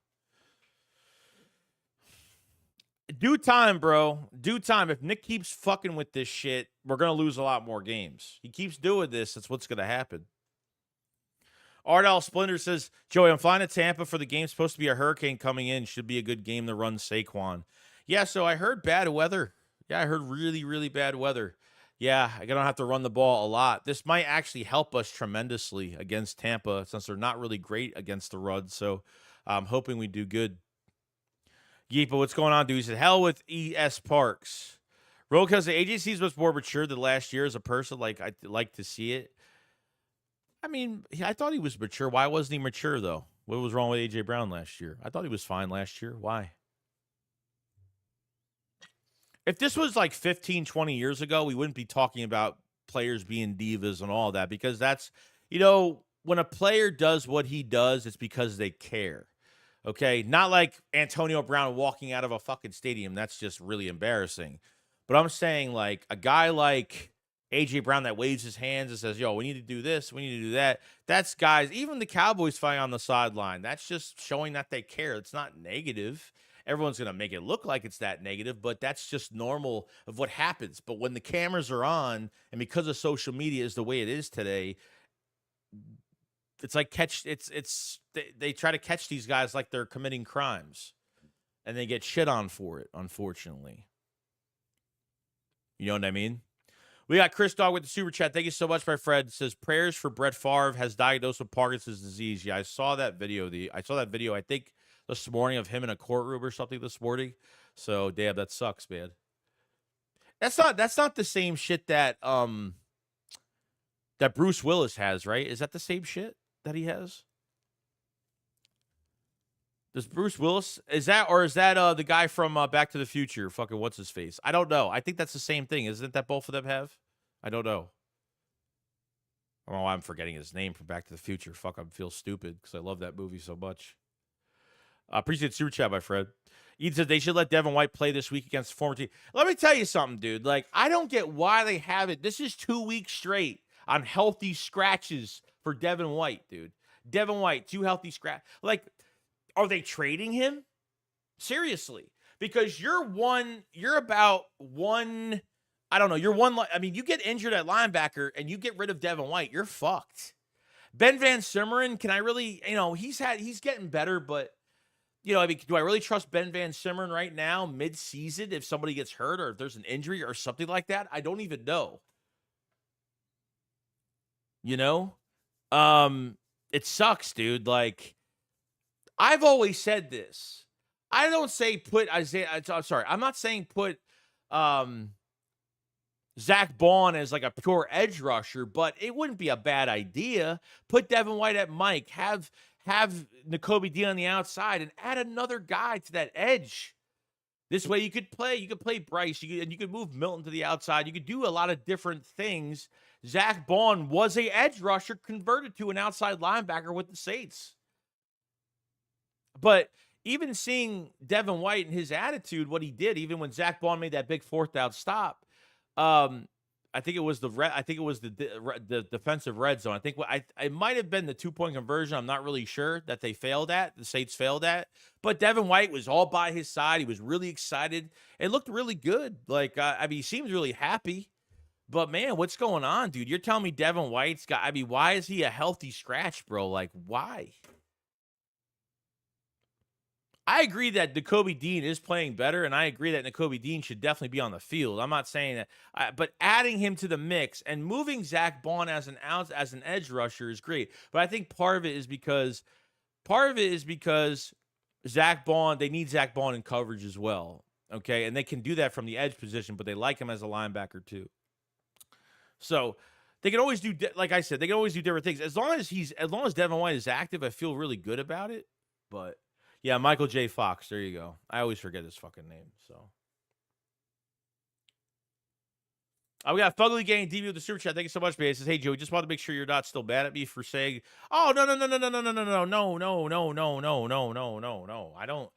Due time, bro. Due time. If Nick keeps fucking with this shit, we're going to lose a lot more games. He keeps doing this. That's what's going to happen. Ardell Splinter says, Joey, I'm flying to Tampa for the game. Supposed to be a hurricane coming in. Should be a good game to run Saquon. Yeah, so I heard bad weather. Yeah, I heard really, really bad weather. Yeah, I don't have to run the ball a lot. This might actually help us tremendously against Tampa since they're not really great against the run. So I'm hoping we do good. Yeepa, what's going on, dude? He said, hell with E.S. Parks. Roll said, AJC is much more mature than last year as a person. Like, I'd like to see it. I mean, I thought he was mature. Why wasn't he mature, though? What was wrong with A.J. Brown last year? I thought he was fine last year. Why? If this was like 15, 20 years ago, we wouldn't be talking about players being divas and all that because that's, when a player does what he does, it's because they care. Okay, not like Antonio Brown walking out of a fucking stadium. That's just really embarrassing. But I'm saying like a guy like A.J. Brown that waves his hands and says, yo, we need to do this, we need to do that. That's guys, even the Cowboys fighting on the sideline. That's just showing that they care. It's not negative. Everyone's going to make it look like it's that negative, but that's just normal of what happens. But when the cameras are on, and because of social media is the way it is today, it's like they try to catch these guys like they're committing crimes, and they get shit on for it, unfortunately. You know what I mean? We got Chris Dog with the super chat. Thank you so much, my friend. It says prayers for Brett Favre has diagnosed with Parkinson's disease. Yeah, I saw that video. I think this morning of him in a courtroom or something this morning. So damn, that sucks, man. That's not the same shit that that Bruce Willis has, right? Is that the same shit that he has? Does Bruce Willis, is that the guy from Back to the Future? Fucking what's his face? I don't know. I think that's the same thing. Isn't that both of them have? I don't know. I don't know why I'm forgetting his name from Back to the Future. Fuck, I feel stupid because I love that movie so much. Appreciate the super chat by Fred. Eden said they should let Devin White play this week against the former team. Let me tell you something, dude. Like, I don't get why they have it. This is 2 weeks straight on healthy scratches for Devin White, dude. Devin White, 2 healthy scratch. Like, are they trading him? Seriously. Because you're about one, I don't know, you get injured at linebacker and you get rid of Devin White, you're fucked. Ben Van Simmeren, can I really, he's getting better, but do I really trust Ben Van Simmeren right now, mid-season, if somebody gets hurt or if there's an injury or something like that? I don't even know. It sucks, dude. Like, I've always said this. I don't say put Isaiah. I'm sorry. I'm not saying put Zach Bond as like a pure edge rusher, but it wouldn't be a bad idea. Put Devin White at Mike. Have Nakobe Dean on the outside and add another guy to that edge. This way you could play Bryce. You could move Milton to the outside. You could do a lot of different things. Zach Bond was a edge rusher converted to an outside linebacker with the Saints. But even seeing Devin White and his attitude, what he did, even when Zach Bond made that big 4th down stop, I think it was the defensive red zone. I think it might have been the 2-point conversion. I'm not really sure that they failed at. The Saints failed at. But Devin White was all by his side. He was really excited. It looked really good. Like, he seems really happy. But, man, what's going on, dude? You're telling me Devin White's got – why is he a healthy scratch, bro? Like, why? I agree that Nakobe Dean is playing better, and I agree that Nakobe Dean should definitely be on the field. I'm not saying that, but adding him to the mix and moving Zach Bond as an edge rusher is great. But I think part of it is because Zach Bond, they need Zach Bond in coverage as well. Okay, and they can do that from the edge position, but they like him as a linebacker too. So they can always do, like I said, they can always do different things. As long as Devin White is active, I feel really good about it. But yeah, Michael J. Fox. There you go. I always forget his fucking name. So we got Fugly Gang DB with the super chat. Thank you so much, man. It says, hey, Joey, just want to make sure you're not still mad at me for saying, oh, no. I don't.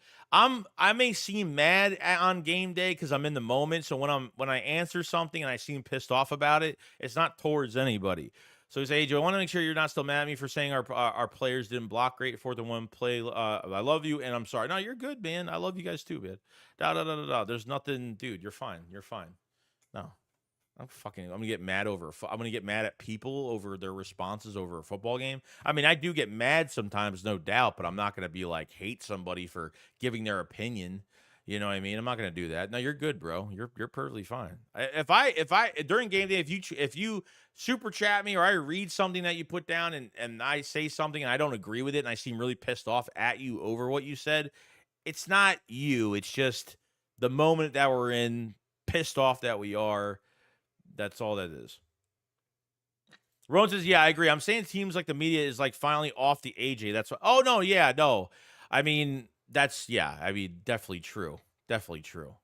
I may seem mad on game day because I'm in the moment. So when I answer something and I seem pissed off about it, it's not towards anybody. So he said, hey, Joe, I want to make sure you're not still mad at me for saying our players didn't block great 4th and 1 play. I love you, and I'm sorry. No, you're good, man. I love you guys too, man. There's nothing, dude. You're fine. No, I'm gonna get mad I'm gonna get mad at people over their responses over a football game. I do get mad sometimes, no doubt, but I'm not gonna be like hate somebody for giving their opinion. You know what I mean? I'm not gonna do that. No, you're good, bro. You're perfectly fine. If I during game day, if you super chat me or I read something that you put down and I say something and I don't agree with it and I seem really pissed off at you over what you said, it's not you. It's just the moment that we're in, pissed off that we are. That's all that is. Rowan says, yeah, I agree. I'm saying teams like the media is like finally off the AJ. That's what. Oh no, yeah, no. Definitely true. Definitely true.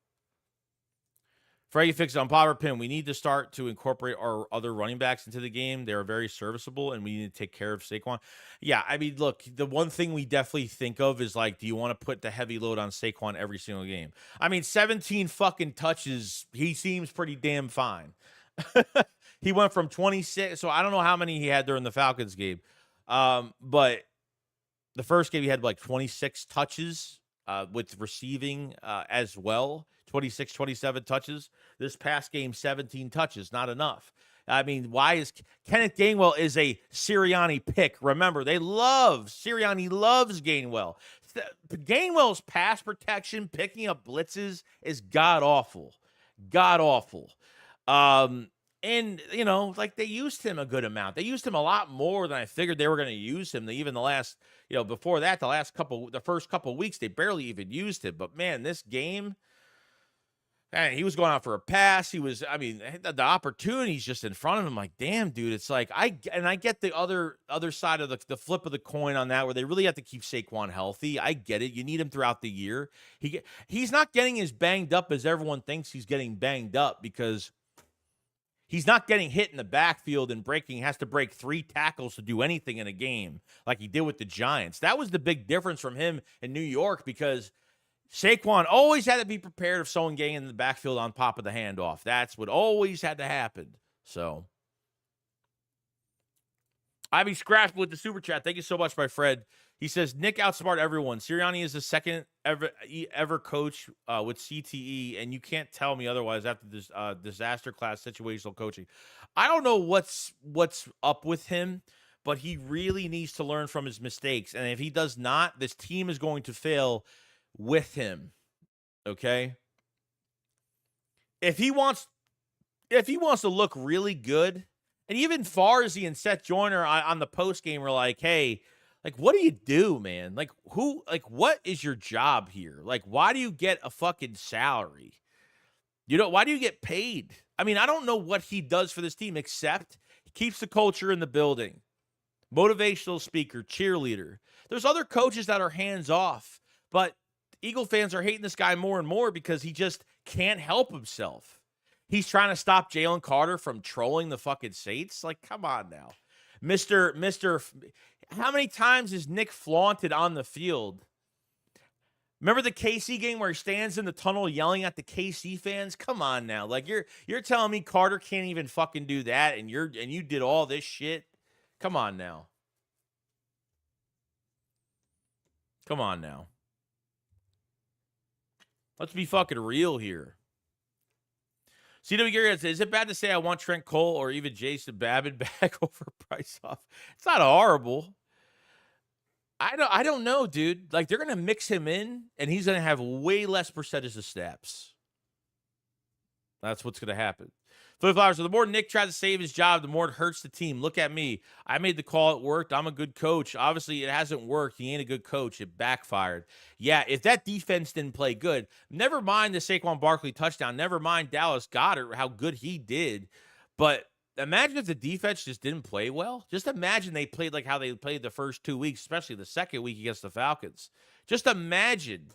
Frankie Fix on Power Pin. We need to start to incorporate our other running backs into the game. They are very serviceable, and we need to take care of Saquon. Yeah, look, the one thing we definitely think of is like, do you want to put the heavy load on Saquon every single game? 17 fucking touches. He seems pretty damn fine. He went from 26. So I don't know how many he had during the Falcons game. But the first game he had like 26 touches with receiving as well. 26, 27 touches. This past game, 17 touches. Not enough. Why is Kenneth Gainwell is a Sirianni pick? Remember, Sirianni loves Gainwell. Gainwell's pass protection, picking up blitzes is god-awful. God-awful. And, they used him a good amount. They used him a lot more than I figured they were going to use him. Even the last, before that, the first couple of weeks, they barely even used him. But, man, this game, he was going out for a pass. He was, the opportunity's just in front of him. Like, damn, dude, it's like, I get the other side of the flip of the coin on that, where they really have to keep Saquon healthy. I get it. You need him throughout the year. He's not getting as banged up as everyone thinks he's getting banged up, because He's not getting hit in the backfield and breaking. He has to break 3 tackles to do anything in a game like he did with the Giants. That was the big difference from him in New York because Saquon always had to be prepared if someone getting in the backfield on top of the handoff. That's what always had to happen. So, Ivy Scraft with the super chat. Thank you so much, my friend. He says, Nick outsmart everyone. Sirianni is the second ever coach with CTE, and you can't tell me otherwise after this disaster class situational coaching. I don't know what's up with him, but he really needs to learn from his mistakes. And if he does not, this team is going to fail with him. Okay? If he wants to look really good, and even Farzy and Seth Joyner on the post game were like, hey, like, what do you do, man? Like, what is your job here? Like, why do you get a fucking salary? Why do you get paid? I mean, I don't know what he does for this team except he keeps the culture in the building. Motivational speaker, cheerleader. There's other coaches that are hands off, but Eagle fans are hating this guy more and more because he just can't help himself. He's trying to stop Jalen Carter from trolling the fucking Saints. Like, come on now. Mr. How many times is Nick flaunted on the field? Remember the KC game where he stands in the tunnel yelling at the KC fans? Come on now. Like, you're telling me Carter can't even fucking do that and you did all this shit? Come on now. Come on now. Let's be fucking real here. CW Gary says, is it bad to say I want Trent Cole or even Jason Babin back over Price off? It's not horrible. I don't know, dude. Like, they're going to mix him in, and he's going to have way less percentage of snaps. That's what's going to happen. Philly Flowers, so the more Nick tries to save his job, the more it hurts the team. Look at me. I made the call. It worked. I'm a good coach. Obviously, it hasn't worked. He ain't a good coach. It backfired. Yeah, if that defense didn't play good, never mind the Saquon Barkley touchdown. Never mind Dallas Goedert, how good he did. But imagine if the defense just didn't play well. Just imagine they played like how they played the first 2 weeks, especially the second week against the Falcons. Just imagine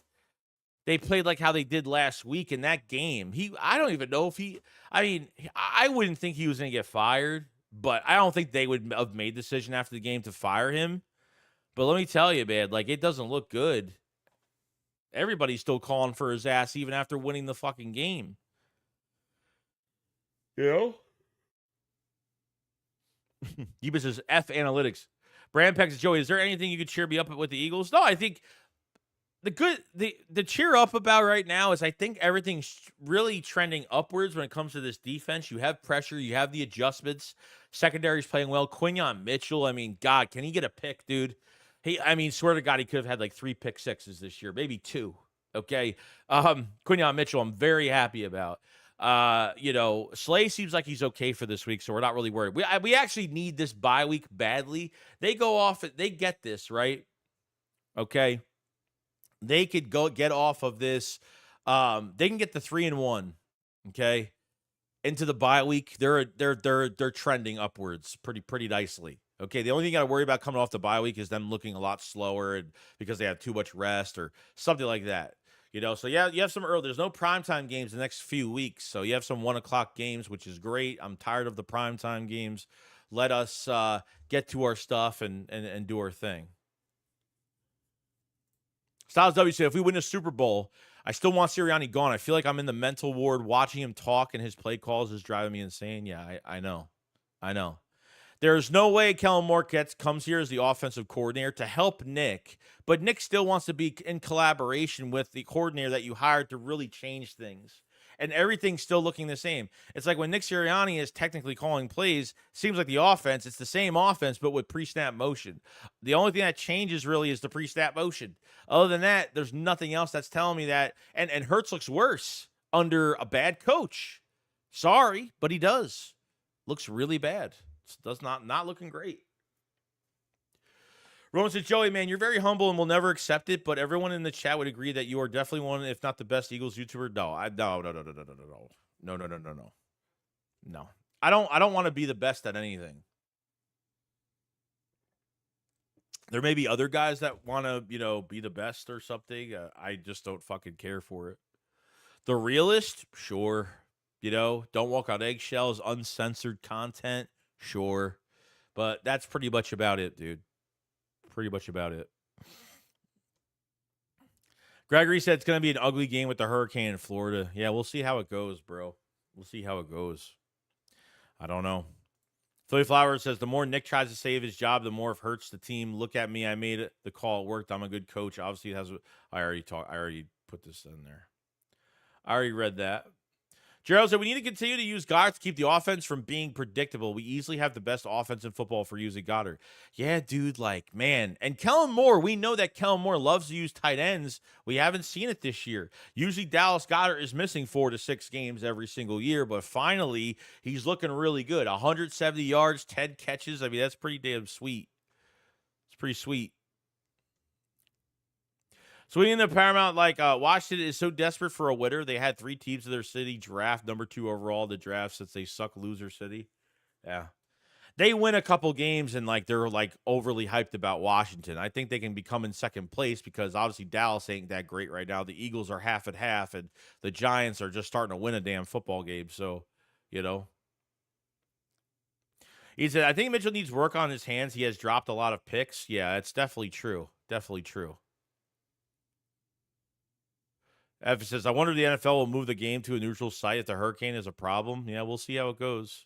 they played like how they did last week in that game. I don't even know if I wouldn't think he was going to get fired, but I don't think they would have made the decision after the game to fire him. But let me tell you, man, like, it doesn't look good. Everybody's still calling for his ass even after winning the fucking game. You know? Yeba says, F analytics. Brand Peck says, Joey, is there anything you could cheer me up with the Eagles? No, I think the cheer up about right now is I think everything's really trending upwards when it comes to this defense. You have pressure. You have the adjustments. Secondary's playing well. Quinyon Mitchell, I mean, God, can he get a pick, dude? Swear to God, he could have had like 3 pick sixes this year, maybe 2. Okay. Quinyon Mitchell, I'm very happy about. Slay seems like he's okay for this week, so we're not really worried. We actually need this bye week badly. They go off, they get this, right? Okay. They could get off of this. They can get the 3-1, okay, into the bye week. They're trending upwards pretty nicely. Okay, the only thing you got to worry about coming off the bye week is them looking a lot slower and because they have too much rest or something like that. So yeah, you have some early. There's no primetime games the next few weeks, so you have some 1:00 games, which is great. I'm tired of the primetime games. Let us get to our stuff and do our thing. Styles W said, if we win a Super Bowl, I still want Sirianni gone. I feel like I'm in the mental ward watching him talk, and his play calls is driving me insane. Yeah, I know. There's no way Kellen Moore comes here as the offensive coordinator to help Nick, but Nick still wants to be in collaboration with the coordinator that you hired to really change things. And everything's still looking the same. It's like when Nick Sirianni is technically calling plays, seems like the offense, it's the same offense, but with pre-snap motion. The only thing that changes really is the pre-snap motion. Other than that, there's nothing else that's telling me that. And Hurts looks worse under a bad coach. Sorry, but he does. Looks really bad. Does not looking great. Roman says, Joey, man, you're very humble and will never accept it, but everyone in the chat would agree that you are definitely one, if not the best Eagles YouTuber. No. I don't want to be the best at anything. There may be other guys that want to, be the best or something. I just don't fucking care for it. The realist, sure. You know, don't walk on eggshells, uncensored content. Sure. But that's pretty much about it, dude. Pretty much about it. Gregory said it's going to be an ugly game with the hurricane in Florida. Yeah, we'll see how it goes, bro. We'll see how it goes. I don't know. Philly Flowers says the more Nick tries to save his job, the more it hurts the team. Look at me. I made it. The call. It worked. I'm a good coach. Obviously, it has. I already put this in there. I already read that. Gerald said, we need to continue to use Goddard to keep the offense from being predictable. We easily have the best offense in football for using Goddard. Yeah, dude, like, man. And Kellen Moore, we know that Kellen Moore loves to use tight ends. We haven't seen it this year. Usually Dallas Goedert is missing 4 to 6 games every single year, but finally, he's looking really good. 170 yards, 10 catches. I mean, that's pretty damn sweet. It's pretty sweet. Swinging the Paramount, like Washington is so desperate for a winner. They had 3 teams in their city draft number 2 overall the draft since they suck loser city. Yeah. They win a couple games and like they're like overly hyped about Washington. I think they can become in second place because obviously Dallas ain't that great right now. The Eagles are half and half and the Giants are just starting to win a damn football game. So, you know. He said, I think Mitchell needs work on his hands. He has dropped a lot of picks. Yeah, it's definitely true. Definitely true. Evan says, I wonder if the NFL will move the game to a neutral site if the hurricane is a problem. Yeah, we'll see how it goes.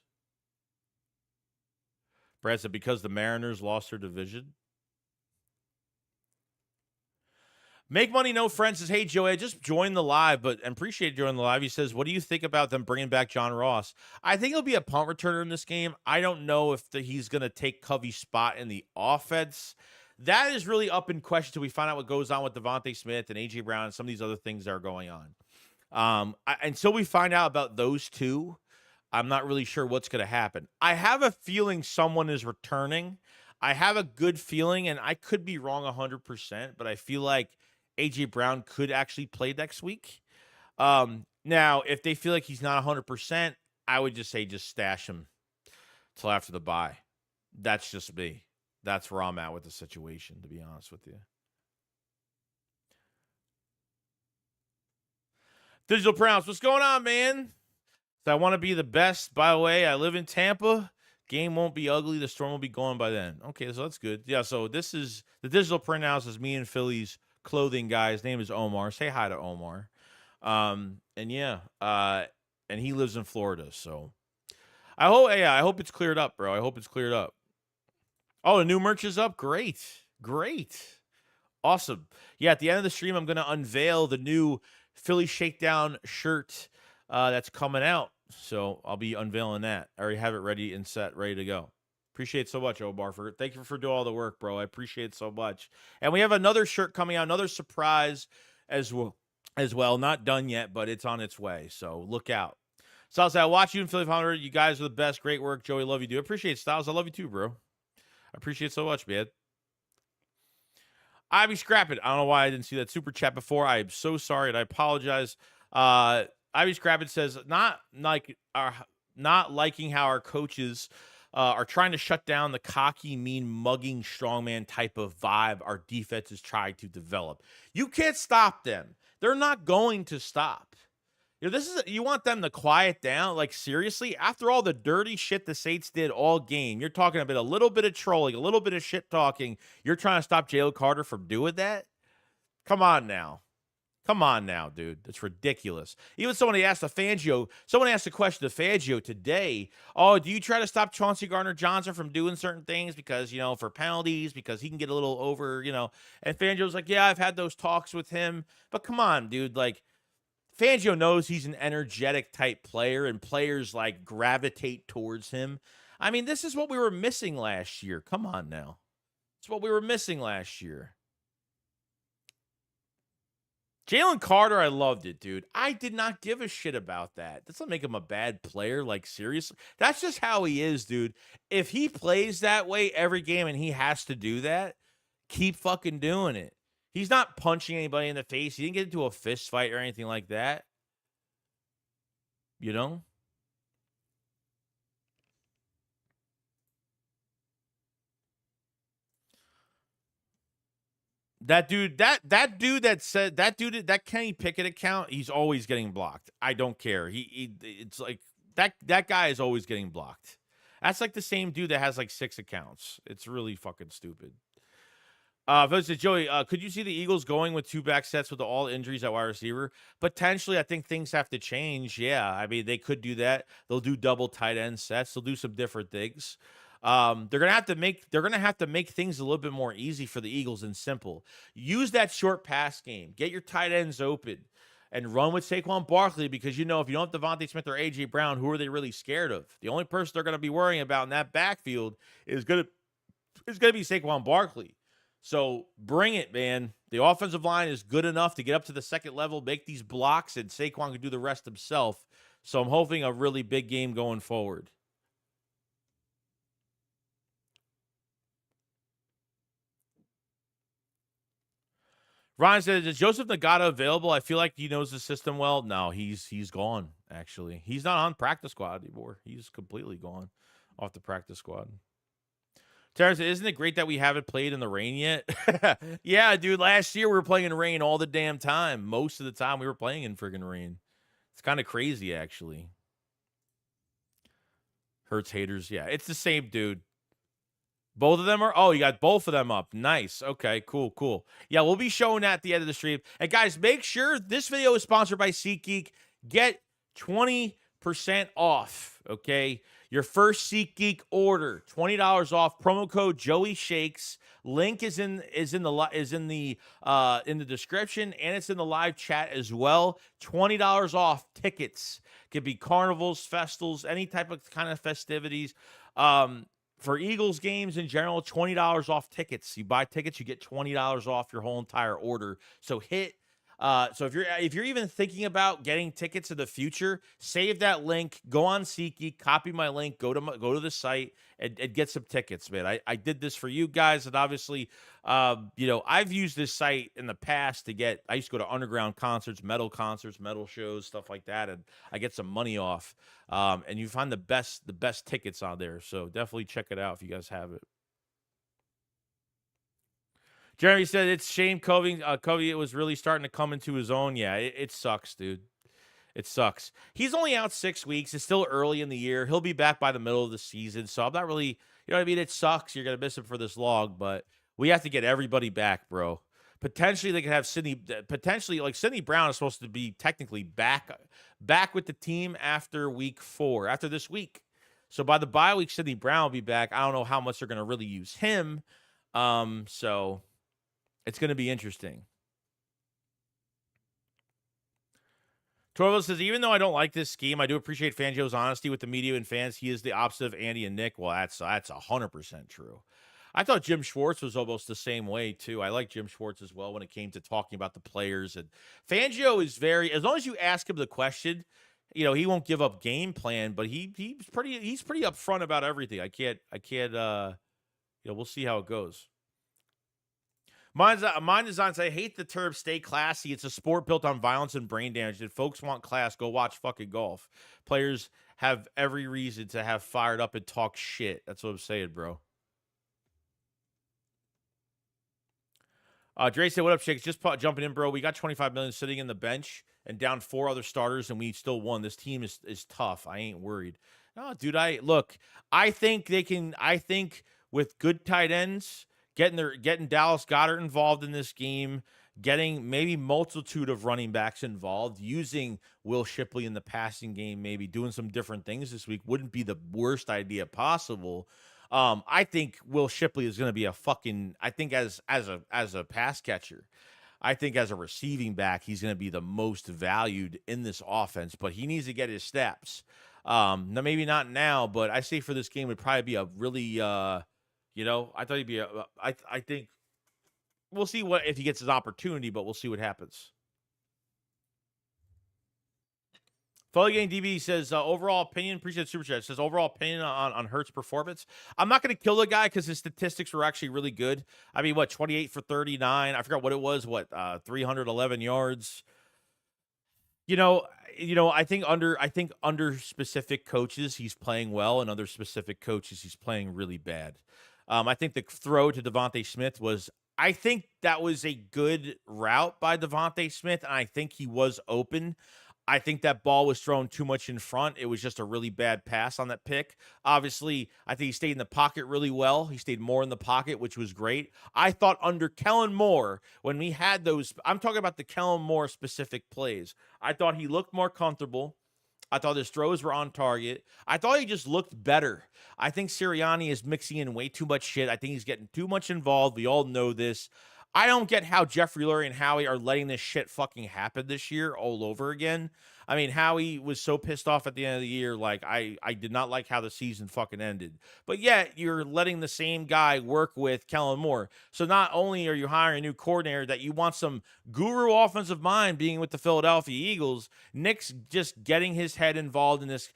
Brad said, because the Mariners lost their division. Make Money No Friends says, hey, Joey, I just joined the live, but appreciate joining the live. He says, what do you think about them bringing back John Ross? I think he'll be a punt returner in this game. I don't know if he's going to take Covey's spot in the offense. That is really up in question until we find out what goes on with Devontae Smith and A.J. Brown and some of these other things that are going on. Until we find out about those two, I'm not really sure what's going to happen. I have a feeling someone is returning. I have a good feeling, and I could be wrong 100%, but I feel like A.J. Brown could actually play next week. Now, if they feel like he's not 100%, I would just say just stash him till after the bye. That's just me. That's where I'm at with the situation, to be honest with you. Digital Prounce, what's going on, man? I want to be the best. By the way, I live in Tampa. Game won't be ugly. The storm will be gone by then. Okay, so that's good. Yeah, so this is the Digital Prounce is me and Philly's clothing guy. His name is Omar. Say hi to Omar. And he lives in Florida. So I hope it's cleared up, bro. I hope it's cleared up. Oh, the new merch is up. Great. Awesome. Yeah, at the end of the stream, I'm going to unveil the new Philly Shakedown shirt that's coming out. So I'll be unveiling that. I already have it ready and set, ready to go. Appreciate so much, Omar. Thank you for doing all the work, bro. I appreciate it so much. And we have another shirt coming out, another surprise as well. Not done yet, but it's on its way. So look out. Styles, I watch you in Philly 500. You guys are the best. Great work. Joey, love you, dude. Appreciate it, Styles. I love you too, bro. I appreciate it so much, man. Ivy Scrappin. I don't know why I didn't see that super chat before. I am so sorry, and I apologize. Ivy Scrappin says, not liking how our coaches are trying to shut down the cocky, mean, mugging, strongman type of vibe our defense is trying to develop. You can't stop them. They're not going to stop. You know, you want them to quiet down. Like, seriously, after all the dirty shit the Saints did all game, you're talking about a little bit of trolling, a little bit of shit talking. You're trying to stop Jalen Carter from doing that? Come on now, dude. That's ridiculous. Even someone asked a question to Fangio today. Oh, do you try to stop Chauncey Gardner-Johnson from doing certain things because, for penalties, because he can get a little over, And Fangio's like, yeah, I've had those talks with him. But come on, dude. Like, Fangio knows he's an energetic type player and players like gravitate towards him. I mean, this is what we were missing last year. Come on now. It's what we were missing last year. Jalen Carter, I loved it, dude. I did not give a shit about that. Doesn't make him a bad player. Like, seriously. That's just how he is, dude. If he plays that way every game and he has to do that, keep fucking doing it. He's not punching anybody in the face. He didn't get into a fist fight or anything like that. You know? That dude, that Kenny Pickett account, he's always getting blocked. I don't care. It's like that guy is always getting blocked. That's like the same dude that has like 6 accounts. It's really fucking stupid. Versus Joey, could you see the Eagles going with 2 back sets with all injuries at wide receiver? Potentially, I think things have to change. Yeah, I mean they could do that. They'll do double tight end sets. They'll do some different things. They're gonna have to make things a little bit more easy for the Eagles and simple. Use that short pass game. Get your tight ends open and run with Saquon Barkley because if you don't have Devontae Smith or AJ Brown, who are they really scared of? The only person they're gonna be worrying about in that backfield is gonna be Saquon Barkley. So bring it, man. The offensive line is good enough to get up to the second level, make these blocks, and Saquon can do the rest himself. So I'm hoping a really big game going forward. Ryan said, "Is Joseph Nagata available? I feel like he knows the system well." No, he's gone, actually. He's not on practice squad anymore. He's completely gone off the practice squad. Terrence, isn't it great that we haven't played in the rain yet? Yeah, dude. Last year we were playing in rain all the damn time. Most of the time we were playing in friggin' rain. It's kind of crazy, actually. Hurts haters. Yeah, it's the same dude. Both of them are? Oh, you got both of them up. Nice. Okay, cool. Yeah, we'll be showing that at the end of the stream. And guys, make sure this video is sponsored by SeatGeek. Get 20% off, okay? Your first SeatGeek order, $20 off. Promo code Joey Shakes. Link is in the description, and it's in the live chat as well. $20 off tickets. Could be carnivals, festivals, any type of kind of festivities. For Eagles games in general, $20 off tickets. You buy tickets, you get $20 off your whole entire order. So so if you're even thinking about getting tickets in the future, save that link, go on SeatGeek, copy my link, go to the site and get some tickets, man. I did this for you guys, and obviously, I've used this site in the past I used to go to underground concerts, metal shows, stuff like that, and I get some money off. And you find the best tickets on there. So definitely check it out if you guys have it. Jeremy said it's shame Covey was really starting to come into his own. Yeah, it sucks, dude. It sucks. He's only out 6 weeks. It's still early in the year. He'll be back by the middle of the season. So I'm not really, you know what I mean? It sucks. You're going to miss him for this long, but we have to get everybody back, bro. Potentially they could have Sidney Brown is supposed to be technically back with the team after week 4, after this week. So by the bye week, Sidney Brown will be back. I don't know how much they're going to really use him. So it's going to be interesting. Torval says, even though I don't like this scheme, I do appreciate Fangio's honesty with the media and fans. He is the opposite of Andy and Nick. Well, that's 100% true. I thought Jim Schwartz was almost the same way, too. I like Jim Schwartz as well when it came to talking about the players. And Fangio is as long as you ask him the question, he won't give up game plan, but he's pretty upfront about everything. I can't, we'll see how it goes. Mine is on. I hate the term "stay classy." It's a sport built on violence and brain damage. If folks want class, go watch fucking golf. Players have every reason to have fired up and talk shit. That's what I'm saying, bro. Dre said, "What up, Shakes? Just jumping in, bro. We got 25 million sitting in the bench and down 4 other starters, and we still won. This team is tough. I ain't worried." No, dude. I think they can. I think with good tight ends. Getting Dallas Goedert involved in this game, getting maybe multitude of running backs involved, using Will Shipley in the passing game, maybe doing some different things this week wouldn't be the worst idea possible. I think Will Shipley is going to be I think as a pass catcher, I think as a receiving back, he's going to be the most valued in this offense, but he needs to get his steps. Now, maybe not now, but I say for this game would probably be a really, I thought he'd be I think we'll see if he gets his opportunity, but we'll see what happens. Follow Game DB says, overall opinion, appreciate Super Chat. Says, overall opinion on Hurts' performance. I'm not going to kill the guy because his statistics were actually really good. I mean, 28 for 39. I forgot what it was. 311 yards. I think under specific coaches, he's playing well, and under specific coaches, he's playing really bad. I think the throw to Devontae Smith was I think that was a good route by Devontae Smith, and I think he was open. I think that ball was thrown too much in front. It was just a really bad pass on that pick. Obviously, I think he stayed in the pocket really well. He stayed more in the pocket, which was great. I thought under Kellen Moore, when we had those, I'm talking about the Kellen Moore specific plays, I thought he looked more comfortable. I thought his throws were on target. I thought he just looked better. I think Sirianni is mixing in way too much shit. I think he's getting too much involved. We all know this. I don't get how Jeffrey Lurie and Howie are letting this shit fucking happen this year all over again. I mean, Howie was so pissed off at the end of the year. Like, I did not like how the season fucking ended. But yet, you're letting the same guy work with Kellen Moore. So not only are you hiring a new coordinator that you want some guru offensive mind being with the Philadelphia Eagles, Nick's just getting his head involved in this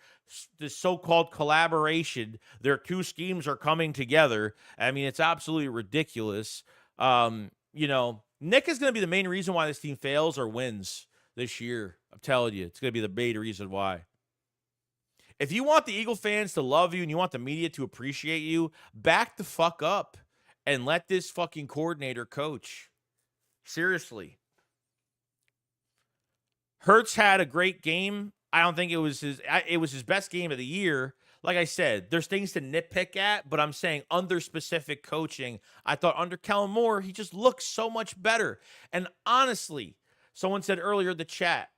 so-called collaboration. Their two schemes are coming together. I mean, it's absolutely ridiculous. Nick is going to be the main reason why this team fails or wins this year. I'm telling you, it's going to be the main reason why. If you want the Eagle fans to love you and you want the media to appreciate you, back the fuck up and let this fucking coordinator coach. Seriously. Hurts had a great game. I don't think it was his best game of the year. Like I said, there's things to nitpick at, but I'm saying under specific coaching, I thought under Kellen Moore, he just looks so much better. And honestly, someone said earlier in the chat,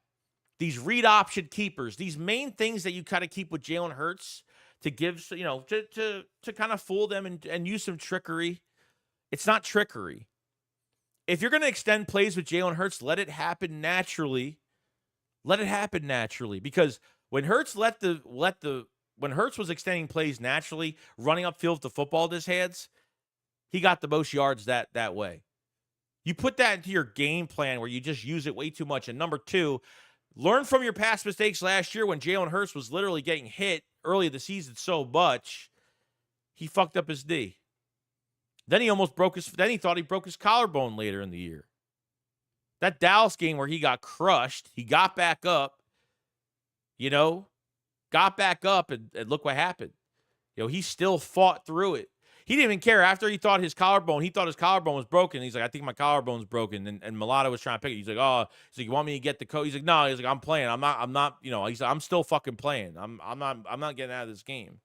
these read option keepers, these main things that you kind of keep with Jalen Hurts to give, to kind of fool them and use some trickery. It's not trickery. If you're going to extend plays with Jalen Hurts, let it happen naturally. Let it happen naturally, because when Hurts when Hurts was extending plays naturally, running upfield with the football in his hands, he got the most yards that way. You put that into your game plan where you just use it way too much. And number two, learn from your past mistakes last year when Jalen Hurts was literally getting hit early in the season so much, he fucked up his knee. Then he thought he broke his collarbone later in the year. That Dallas game where he got crushed, he got back up, got back up, and look what happened. He still fought through it. He didn't even care. After he thought his collarbone was broken. He's like, I think my collarbone's broken. And Mulatto was trying to pick it. He's like, you want me to get the coach? He's like, no. He's like, I'm playing. I'm not. He's like, I'm still fucking playing. I'm not getting out of this game.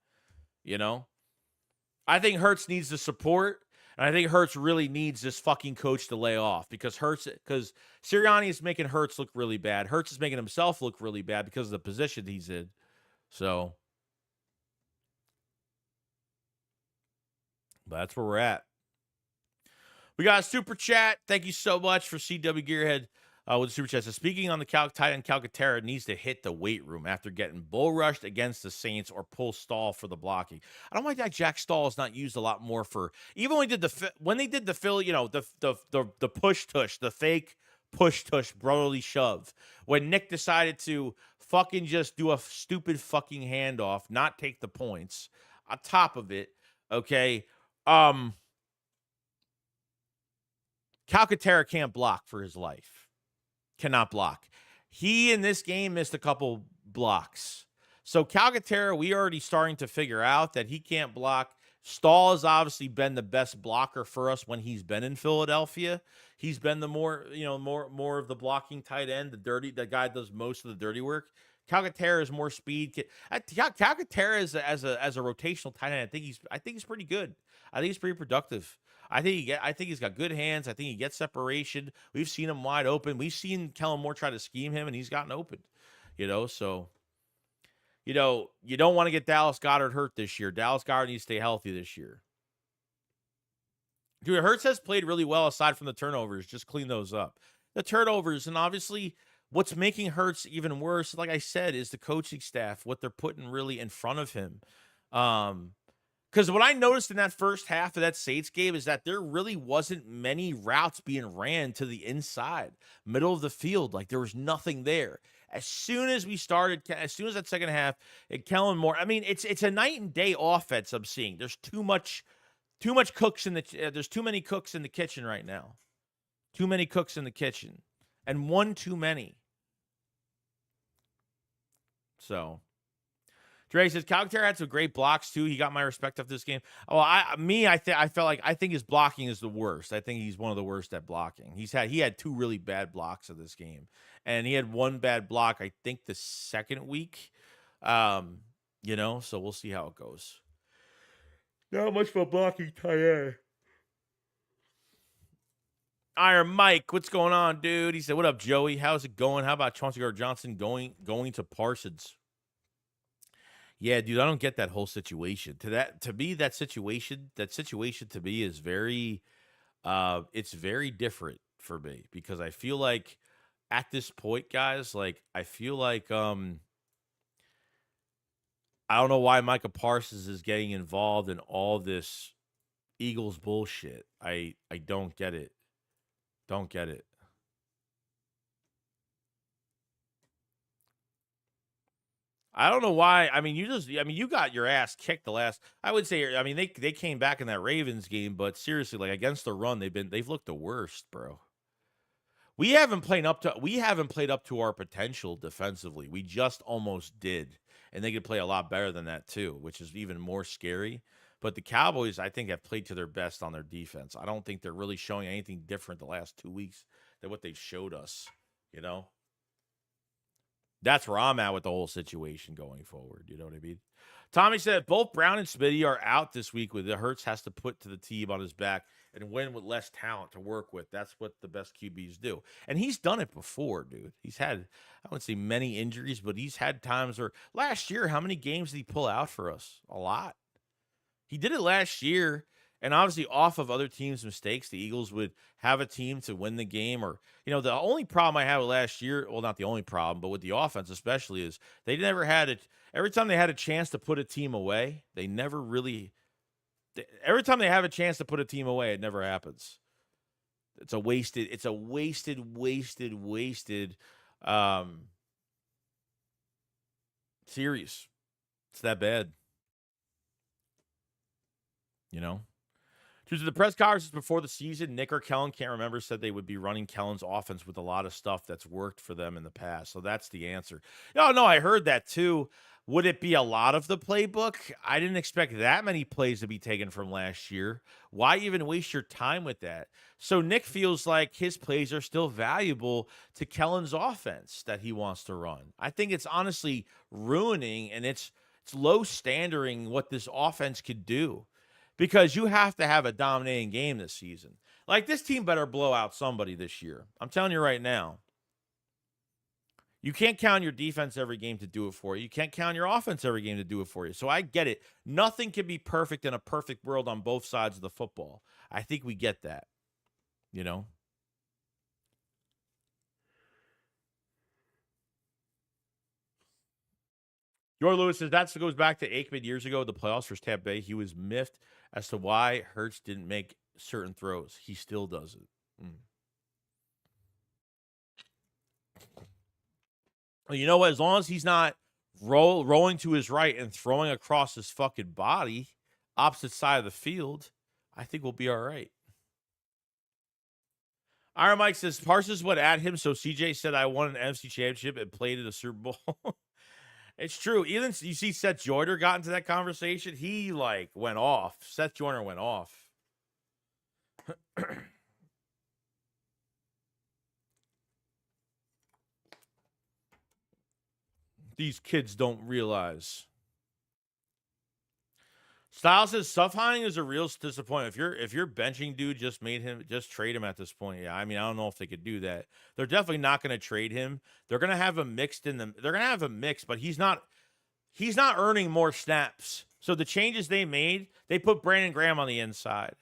I think Hurts needs the support. And I think Hurts really needs this fucking coach to lay off because Sirianni is making Hurts look really bad. Hurts is making himself look really bad because of the position he's in. So, that's where we're at. We got a super chat. Thank you so much for CW Gearhead with the super chat. So speaking on the tight end, Calcaterra needs to hit the weight room after getting bull rushed against the Saints or pull Stahl for the blocking. I don't like that Jack Stahl is not used a lot more for, even when they did the Philly, the push tush, the fake push tush brotherly shove. When Nick decided to fucking just do a stupid fucking handoff, not take the points on top of it. Okay. Calcaterra can't block for his life. Cannot block. He in this game missed a couple blocks. So Calcaterra, we already starting to figure out that he can't block. Stahl has obviously been the best blocker for us when he's been in Philadelphia. He's been the more of the blocking tight end, the guy does most of the dirty work. Calcaterra is more speed. Calcaterra is as a rotational tight end. I think he's pretty good. I think he's pretty productive. I think he's got good hands. I think he gets separation. We've seen him wide open. We've seen Kellen Moore try to scheme him, and he's gotten open. So you don't want to get Dallas Goedert hurt this year. Dallas Goedert needs to stay healthy this year. Dude, Hurts has played really well aside from the turnovers. Just clean those up. The turnovers, and obviously what's making Hurts even worse, like I said, is the coaching staff, what they're putting really in front of him. Because what I noticed in that first half of that Saints game is that there really wasn't many routes being ran to the inside, middle of the field. Like, there was nothing there. As soon as that second half, Kellen Moore, I mean, it's a night and day offense I'm seeing. There's too much cooks there's too many cooks in the kitchen right now. Too many cooks in the kitchen. And one too many. So, Dre says Calcaterra had some great blocks too. He got my respect after this game. Oh, I think his blocking is the worst. I think he's one of the worst at blocking. He had 2 really bad blocks of this game, and he had 1 bad block I think the second week. So we'll see how it goes. Not much for blocking tight. Iron Mike, what's going on, dude? He said, "What up, Joey? How's it going? How about Chauncey Gardner-Johnson going to Parsons?" Yeah, dude, I don't get that whole situation. To me, that situation to me is very, it's very different for me because I feel like at this point, guys, like I feel like, I don't know why Micah Parsons is getting involved in all this Eagles bullshit. I don't get it. Don't get it. I don't know why. I mean, you got your ass kicked the last. I would say. I mean, they came back in that Ravens game, but seriously, like against the run, they've looked the worst, bro. We haven't played up to our potential defensively. We just almost did, and they could play a lot better than that too, which is even more scary. But the Cowboys, I think, have played to their best on their defense. I don't think they're really showing anything different the last 2 weeks than what they showed us. You know. That's where I'm at with the whole situation going forward. You know what I mean? Tommy said both Brown and Smitty are out this week with the Hurts has to put to the team on his back and win with less talent to work with. That's what the best QBs do. And he's done it before, dude. He's had, I wouldn't say many injuries, but he's had times where last year, how many games did he pull out for us? A lot. He did it last year. And obviously, off of other teams' mistakes, the Eagles would have a team to win the game. Or, the only problem I had with last year, well, not the only problem, but with the offense especially, is they never had it. Every time they had a chance to put a team away, they never really. Every time they have a chance to put a team away, it never happens. It's a wasted series. It's that bad. To the press conferences before the season, Nick or Kellen, can't remember, said they would be running Kellen's offense with a lot of stuff that's worked for them in the past. So that's the answer. No, I heard that too. Would it be a lot of the playbook? I didn't expect that many plays to be taken from last year. Why even waste your time with that? So Nick feels like his plays are still valuable to Kellen's offense that he wants to run. I think it's honestly ruining and it's low standarding what this offense could do. Because you have to have a dominating game this season. Like, this team better blow out somebody this year. I'm telling you right now. You can't count your defense every game to do it for you. You can't count your offense every game to do it for you. So I get it. Nothing can be perfect in a perfect world on both sides of the football. I think we get that. Your Lewis says that goes back to Aikman years ago, the playoffs for Tampa Bay. He was miffed as to why Hurts didn't make certain throws. He still does it. Well, you know what? As long as he's not rolling to his right and throwing across his fucking body, opposite side of the field, I think we'll be all right. Iron Mike says Parsons went at him, so CJ said I won an NFC championship and played in a Super Bowl. It's true. Even you see Seth Joyner got into that conversation. He went off. Seth Joyner went off. These kids don't realize. Styles says Suffhine is a real disappointment. If you're benching dude, just trade him at this point. Yeah, I mean, I don't know if they could do that. They're definitely not going to trade him. They're going to have him mixed in them. They're going to have him mixed, but he's not earning more snaps. So the changes they made, they put Brandon Graham on the inside.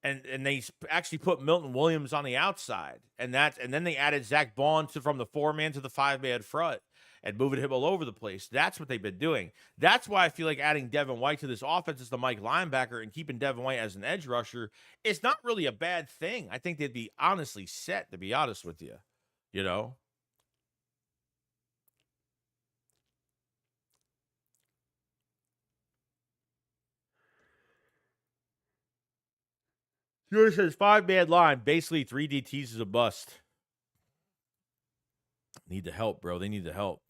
And they actually put Milton Williams on the outside. And then they added Zach Bond from the 4-man to the 5-man front and moving him all over the place. That's what they've been doing. That's why I feel like adding Devin White to this offense as the Mike linebacker and keeping Devin White as an edge rusher is not really a bad thing. I think they'd be honestly set, to be honest with you. George says 5-man line, basically 3 DTs is a bust. Need the help, bro. They need the help.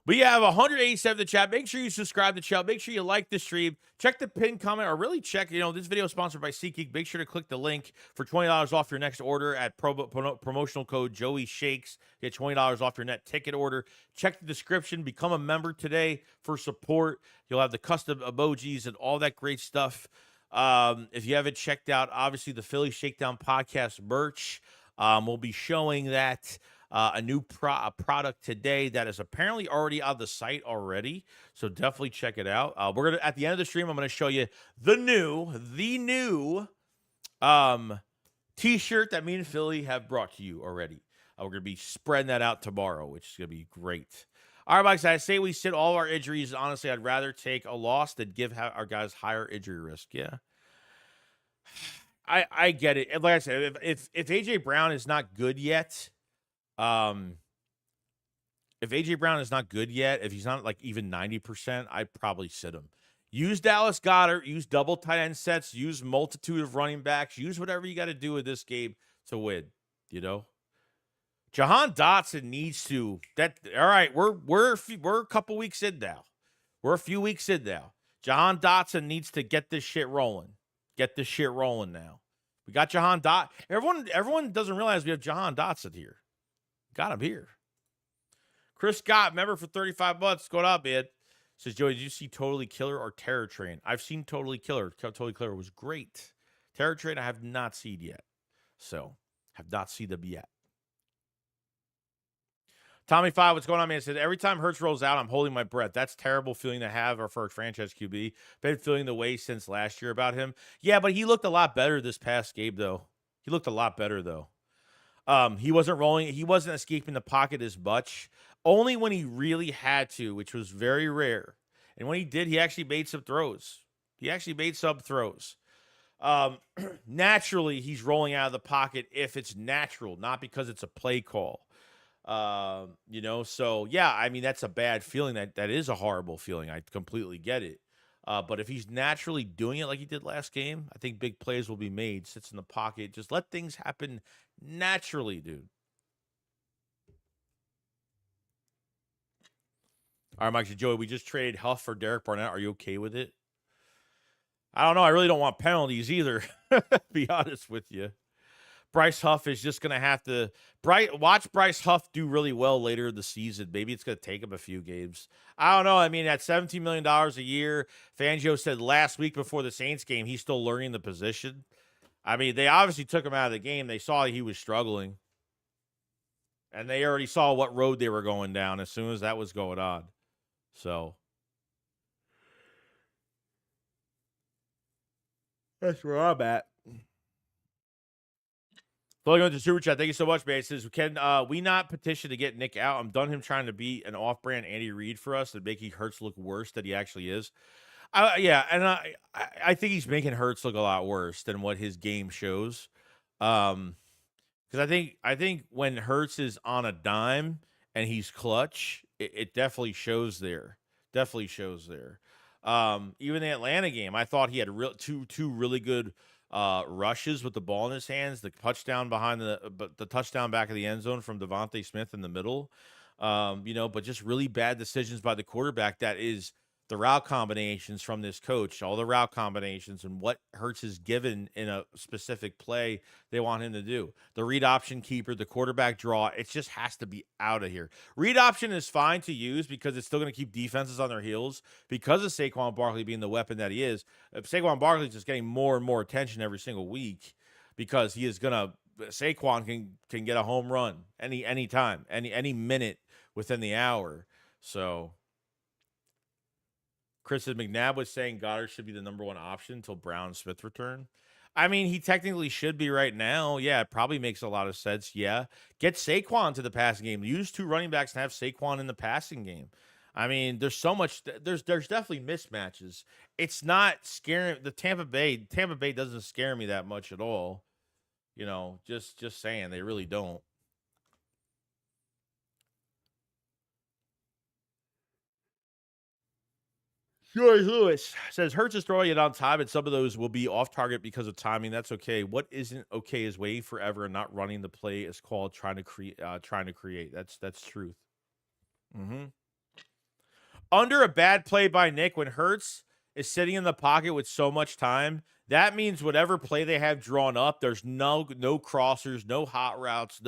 We have 187 in the chat. Make sure you subscribe to the channel. Make sure you like the stream. Check the pin comment, or really check, this video is sponsored by SeatGeek. Make sure to click the link for $20 off your next order at promotional code Joey Shakes. Get $20 off your net ticket order. Check the description. Become a member today for support. You'll have the custom emojis and all that great stuff. If you haven't checked out, obviously, the Philly Shakedown podcast merch, we'll be showing that. A new product today that is apparently already on the site already, so definitely check it out. We're gonna, at the end of the stream, I'm gonna show you the new t-shirt that me and Philly have brought to you already. We're gonna be spreading that out tomorrow, which is gonna be great. All right, Mike, I say we sit all of our injuries. Honestly, I'd rather take a loss than give our guys higher injury risk. Yeah, I get it. And like I said, if AJ Brown is not good yet. If AJ Brown is not good yet, if he's not like even 90%, I'd probably sit him. Use Dallas Goedert, use double tight end sets, use multitude of running backs, use whatever you got to do with this game to win. Jahan Dotson needs to. All right, we're a couple weeks in now. We're a few weeks in now. Jahan Dotson needs to get this shit rolling. Get this shit rolling now. We got Jahan Dotson. Everyone doesn't realize we have Jahan Dotson here. Got him here. Chris Scott, member for 35 months. Going up, man. Says, Joey, did you see Totally Killer or Terror Train? I've seen Totally Killer. Totally Killer was great. Terror Train, I have not seen yet. So, have not seen them yet. Tommy 5, what's going on, man? Said, every time Hurts rolls out, I'm holding my breath. That's terrible feeling to have for a franchise QB. Been feeling the way since last year about him. Yeah, but he looked a lot better this past game, though. He looked a lot better, though. He wasn't rolling. He wasn't escaping the pocket as much. Only when he really had to, which was very rare. And when he did, he actually made some throws. Naturally, he's rolling out of the pocket if it's natural, not because it's a play call. So yeah, I mean, that's a bad feeling. That is a horrible feeling. I completely get it. But if he's naturally doing it like he did last game, I think big plays will be made. Sits in the pocket. Just let things happen naturally, dude. All right, Mike and Joey, we just traded Huff for Derek Barnett. Are you okay with it? I don't know. I really don't want penalties either, be honest with you. Bryce Huff is just going to have to watch Bryce Huff do really well later in the season. Maybe it's going to take him a few games. I don't know. I mean, at $17 million a year, Fangio said last week before the Saints game, he's still learning the position. I mean, they obviously took him out of the game. They saw he was struggling. And they already saw what road they were going down as soon as that was going on. So that's where I'm at. Going on to Super Chat, thank you so much, man. It says, can we not petition to get Nick out? I'm done him trying to be an off-brand Andy Reid for us and making Hurts look worse than he actually is. Yeah, and I think he's making Hurts look a lot worse than what his game shows. Because I think when Hurts is on a dime and he's clutch, it definitely shows there. Even the Atlanta game, I thought he had two really good rushes with the ball in his hands. The touchdown the touchdown back of the end zone from Devontae Smith in the middle. But just really bad decisions by the quarterback. That is the route combinations from this coach, all the route combinations and what Hurts is given in a specific play they want him to do. The read option keeper, the quarterback draw, it just has to be out of here. Read option is fine to use because it's still going to keep defenses on their heels because of Saquon Barkley being the weapon that he is. Saquon Barkley is just getting more and more attention every single week because he is going to Saquon can get a home run any time, any minute within the hour. So Chris McNabb was saying Goddard should be the number one option until Brown and Smith return. I mean, he technically should be right now. Yeah, it probably makes a lot of sense. Yeah. Get Saquon to the passing game. Use two running backs and have Saquon in the passing game. I mean, there's so much. There's definitely mismatches. It's not scaring. The Tampa Bay doesn't scare me that much at all. Just saying, they really don't. George Lewis says Hurts is throwing it on time, and some of those will be off target because of timing. That's okay. What isn't okay is waiting forever and not running the play is called trying to create. That's truth. Mm-hmm. under a bad play by Nick, when Hurts is sitting in the pocket with so much time, that means whatever play they have drawn up, there's no crossers, no hot routes,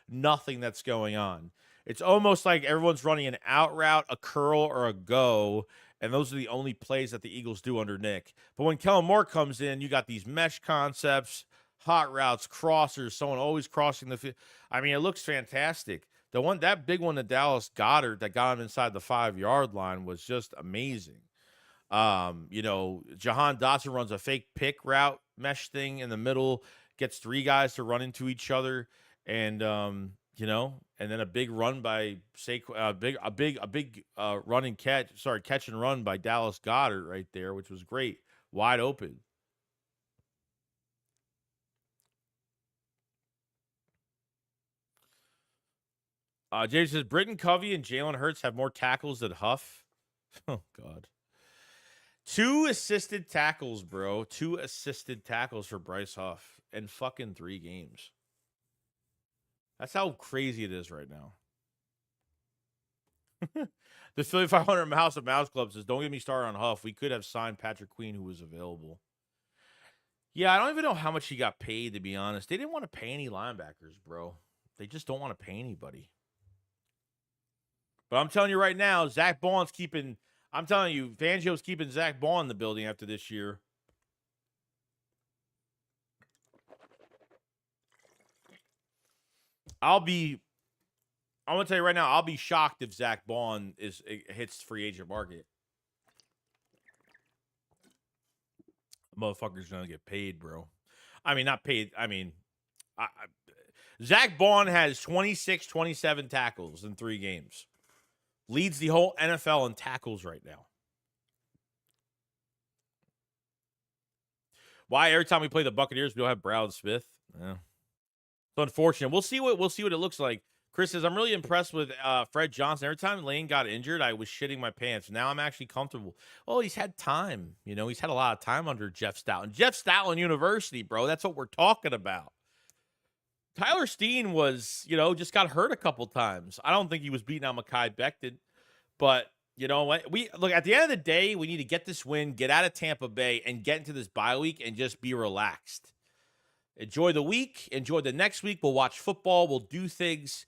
nothing that's going on. It's almost like everyone's running an out route, a curl, or a go, and those are the only plays that the Eagles do under Nick. But when Kellen Moore comes in, you got these mesh concepts, hot routes, crossers, someone always crossing the field. I mean, it looks fantastic. That big one to Dallas Goedert that got him inside the 5-yard line was just amazing. Jahan Dotson runs a fake pick route mesh thing in the middle, gets 3 guys to run into each other, and and then a big run by run and catch and run by Dallas Goedert right there, which was great, wide open. James says Britton Covey and Jalen Hurts have more tackles than Huff. Oh God. 2 assisted tackles, bro. 2 assisted tackles for Bryce Huff in fucking 3 games. That's how crazy it is right now. The Philly 500 House of Mouse Club says, don't get me started on Huff. We could have signed Patrick Queen, who was available. Yeah, I don't even know how much he got paid, to be honest. They didn't want to pay any linebackers, bro. They just don't want to pay anybody. But I'm telling you right now, Zach Baughn's keeping... I'm telling you, Fangio's keeping Zach Baugh in the building after this year. I'm going to tell you right now, I'll be shocked if Zach Baugh hits free agent market. Motherfucker's going to get paid, bro. I mean, not paid. I mean, Zach Baugh has 26, 27 tackles in 3 games. Leads the whole NFL in tackles right now. Why every time we play the Buccaneers, we don't have Brown Smith? Yeah. It's unfortunate. We'll see what it looks like. Chris says, I'm really impressed with Fred Johnson. Every time Lane got injured, I was shitting my pants. Now I'm actually comfortable. Well, he's had time. He's had a lot of time under Jeff Stoutland. Jeff Stoutland University, bro. That's what we're talking about. Tyler Steen was, just got hurt a couple times. I don't think he was beating out Mekhi Becton. But you know what? Look, at the end of the day, we need to get this win, get out of Tampa Bay, and get into this bye week and just be relaxed. Enjoy the week. Enjoy the next week. We'll watch football. We'll do things,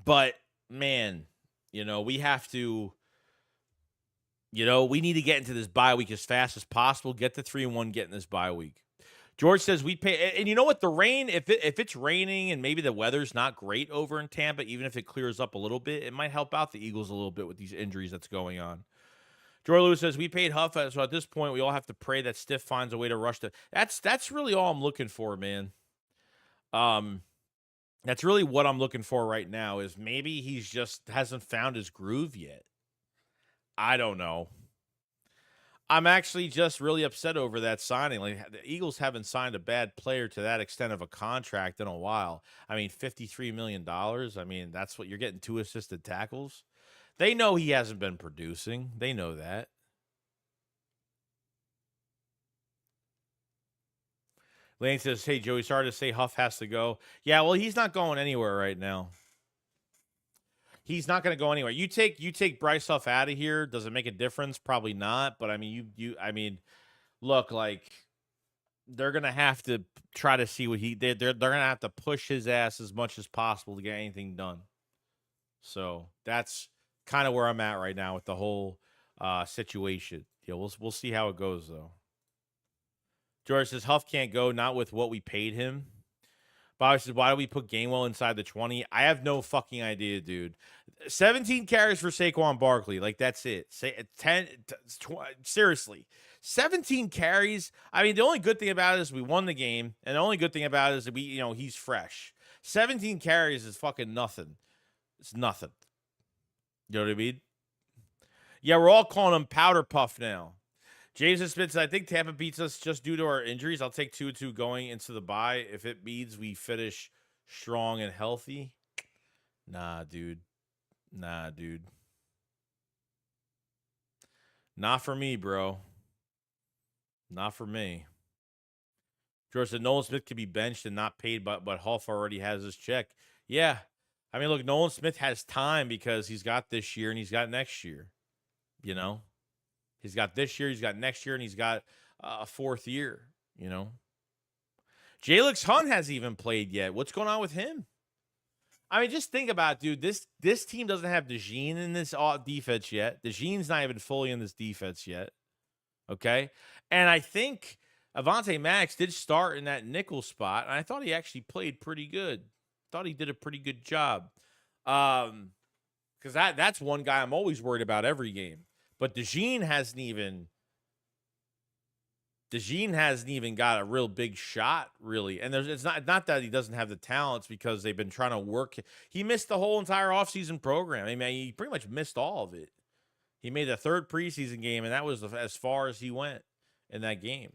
But, man, we have to, we need to get into this bye week as fast as possible. Get the 3-1, get in this bye week. George says we pay, and you know what? The rain, if it's raining and maybe the weather's not great over in Tampa, even if it clears up a little bit, it might help out the Eagles a little bit with these injuries that's going on. Joy Lewis says we paid Huff, so at this point we all have to pray that Stiff finds a way to rush the. That's really all I'm looking for, man. That's really what I'm looking for right now. Is maybe he's just hasn't found his groove yet. I don't know. I'm actually just really upset over that signing. Like, the Eagles haven't signed a bad player to that extent of a contract in a while. I mean, $53 million. I mean, that's what you're getting, 2 assisted tackles. They know he hasn't been producing. They know that. Lane says, hey, Joey, sorry to say Huff has to go. Yeah, well, he's not going anywhere right now. He's not going to go anywhere. You take Bryce Huff out of here. Does it make a difference? Probably not. But I mean, look, like, they're going to have to try to see what they're going to have to push his ass as much as possible to get anything done. So that's kind of where I'm at right now with the whole situation. Yeah, we'll see how it goes though. George says Huff can't go, not with what we paid him. Bobby says, why do we put Gainwell inside the 20? I have no fucking idea, dude. 17 carries for Saquon Barkley. Like, that's it. 20, seriously. 17 carries. I mean, the only good thing about it is we won the game, and the only good thing about it is that he's fresh. 17 carries is fucking nothing. It's nothing. You know what I mean? Yeah, we're all calling him Powder Puff now. James Smith says, I think Tampa beats us just due to our injuries. I'll take 2-2 going into the bye if it means we finish strong and healthy. Nah, dude. Not for me, bro. Not for me. George said Nolan Smith could be benched and not paid, but Huff already has his check. Yeah. I mean, look, Nolan Smith has time because he's got this year and he's got next year. You know, he's got this year, he's got next year, and he's got a fourth year. You know, Jalix Hunt hasn't even played yet. What's going on with him? I mean, just think about it, dude. This team doesn't have DeJean in this defense yet. DeJean's not even fully in this defense yet. Okay, and I think Avonte Maddox did start in that nickel spot, and I thought he actually played pretty good. Thought he did a pretty good job. Because that's one guy I'm always worried about every game. But DeJean hasn't even got a real big shot, really. And it's not that he doesn't have the talents, because they've been trying to work. He missed the whole entire offseason program. I mean, he pretty much missed all of it. He made the third preseason game, and that was as far as he went in that game.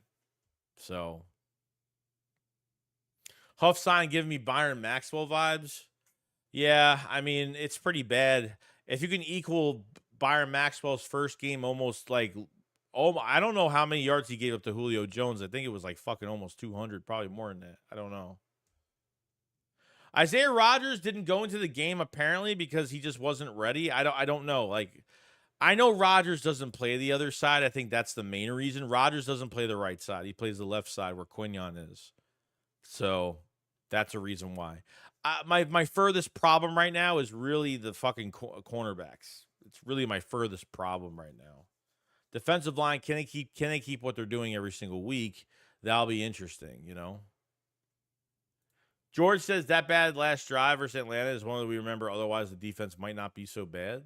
So, Huff sign giving me Byron Maxwell vibes. Yeah, I mean, it's pretty bad. If you can equal Byron Maxwell's first game, almost like, I don't know how many yards he gave up to Julio Jones. I think it was like fucking almost 200, probably more than that. I don't know. Isaiah Rodgers didn't go into the game apparently because he just wasn't ready. I don't know. Like, I know Rodgers doesn't play the other side. I think that's the main reason. Rodgers doesn't play the right side. He plays the left side where Quinion is. So that's a reason why. My furthest problem right now is really the fucking cornerbacks. It's really my furthest problem right now. Defensive line, can they keep what they're doing every single week? That'll be interesting, you know. George says that bad last drive versus Atlanta is one that we remember. Otherwise, the defense might not be so bad.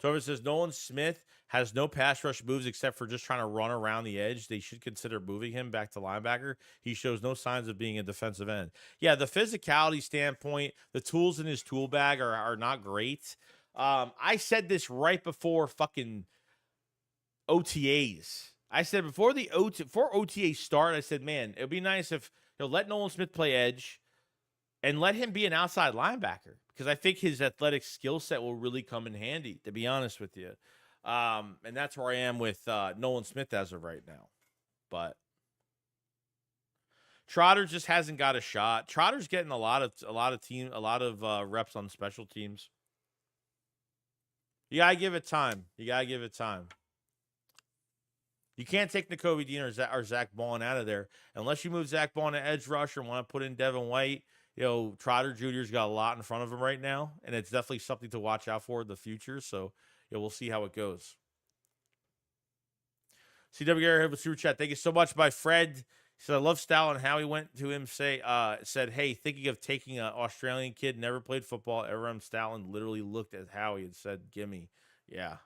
Torvin says Nolan Smith has no pass rush moves except for just trying to run around the edge. They should consider moving him back to linebacker. He shows no signs of being a defensive end. Yeah, the physicality standpoint, the tools in his tool bag are not great. I said this right before fucking OTAs. I said before OTAs start, I said, man, it would be nice if let Nolan Smith play edge and let him be an outside linebacker, because I think his athletic skill set will really come in handy, to be honest with you. And that's where I am with Nolan Smith as of right now. But Trotter just hasn't got a shot. Trotter's getting a lot of reps on special teams. You gotta give it time. You can't take Nakobe Dean or Zach Bond out of there unless you move Zach Bond to edge rusher and want to put in Devin White. Trotter Jr.'s got a lot in front of him right now, and it's definitely something to watch out for in the future. So, we'll see how it goes. CW Gary with Super Chat. Thank you so much, my friend. He said, I love Style and how he went to him said, hey, thinking of taking an Australian kid, never played football. RM Stalin literally looked at Howie and said, gimme. Yeah.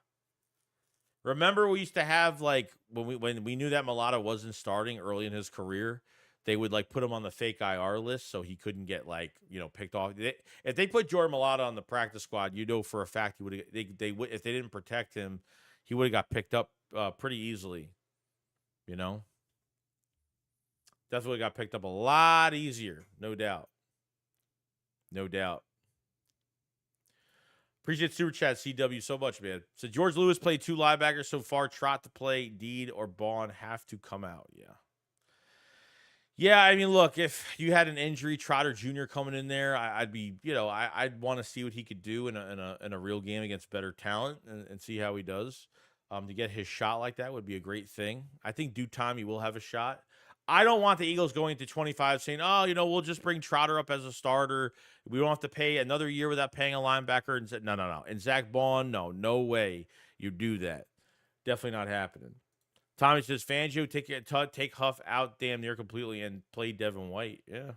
Remember we used to have, like, when we knew that Mulatto wasn't starting early in his career, they would, like, put him on the fake IR list so he couldn't get, like, picked off. If they put Jordan Mulatto on the practice squad, for a fact he would if they didn't protect him, he would have got picked up pretty easily. Definitely got picked up a lot easier, no doubt. Appreciate Super Chat CW so much, man. So George Lewis played 2 linebackers so far. Trot to play, Deed or Bond have to come out. Yeah, I mean, look, if you had an injury, Trotter Jr. coming in there, I'd be, I'd want to see what he could do in a real game against better talent and see how he does. To get his shot like that would be a great thing. I think due time he will have a shot. I don't want the Eagles going to 25 saying, we'll just bring Trotter up as a starter. We don't have to pay another year without paying a linebacker. And no. And Zach Bond, no way you do that. Definitely not happening. Tommy says, Fangio, take Huff out damn near completely and play Devin White. Yeah.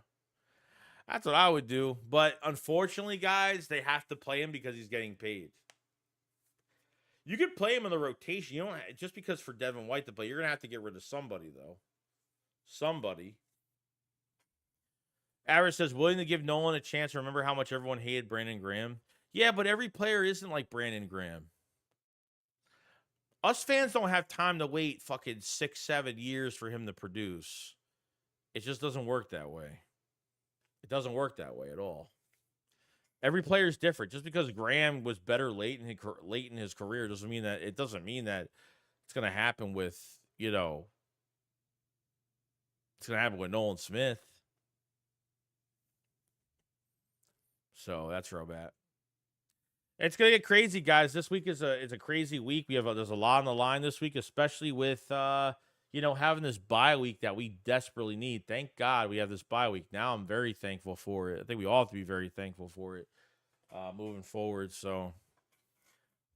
That's what I would do. But unfortunately, guys, they have to play him because he's getting paid. You could play him in the rotation. You don't just because for Devin White to play, you're gonna have to get rid of somebody, though. Somebody. Aris says, willing to give Nolan a chance. Remember how much everyone hated Brandon Graham? Yeah, but every player isn't like Brandon Graham. Us fans don't have time to wait fucking 6-7 years for him to produce. It just doesn't work that way. It doesn't work that way at all. Every player is different. Just because Graham was better late in his career doesn't mean that it's going to happen with, it's going to happen with Nolan Smith. So that's real bad. It's gonna get crazy, guys. This week is a crazy week. There's a lot on the line this week, especially with having this bye week that we desperately need. Thank God we have this bye week. Now I'm very thankful for it. I think we all have to be very thankful for it moving forward. So,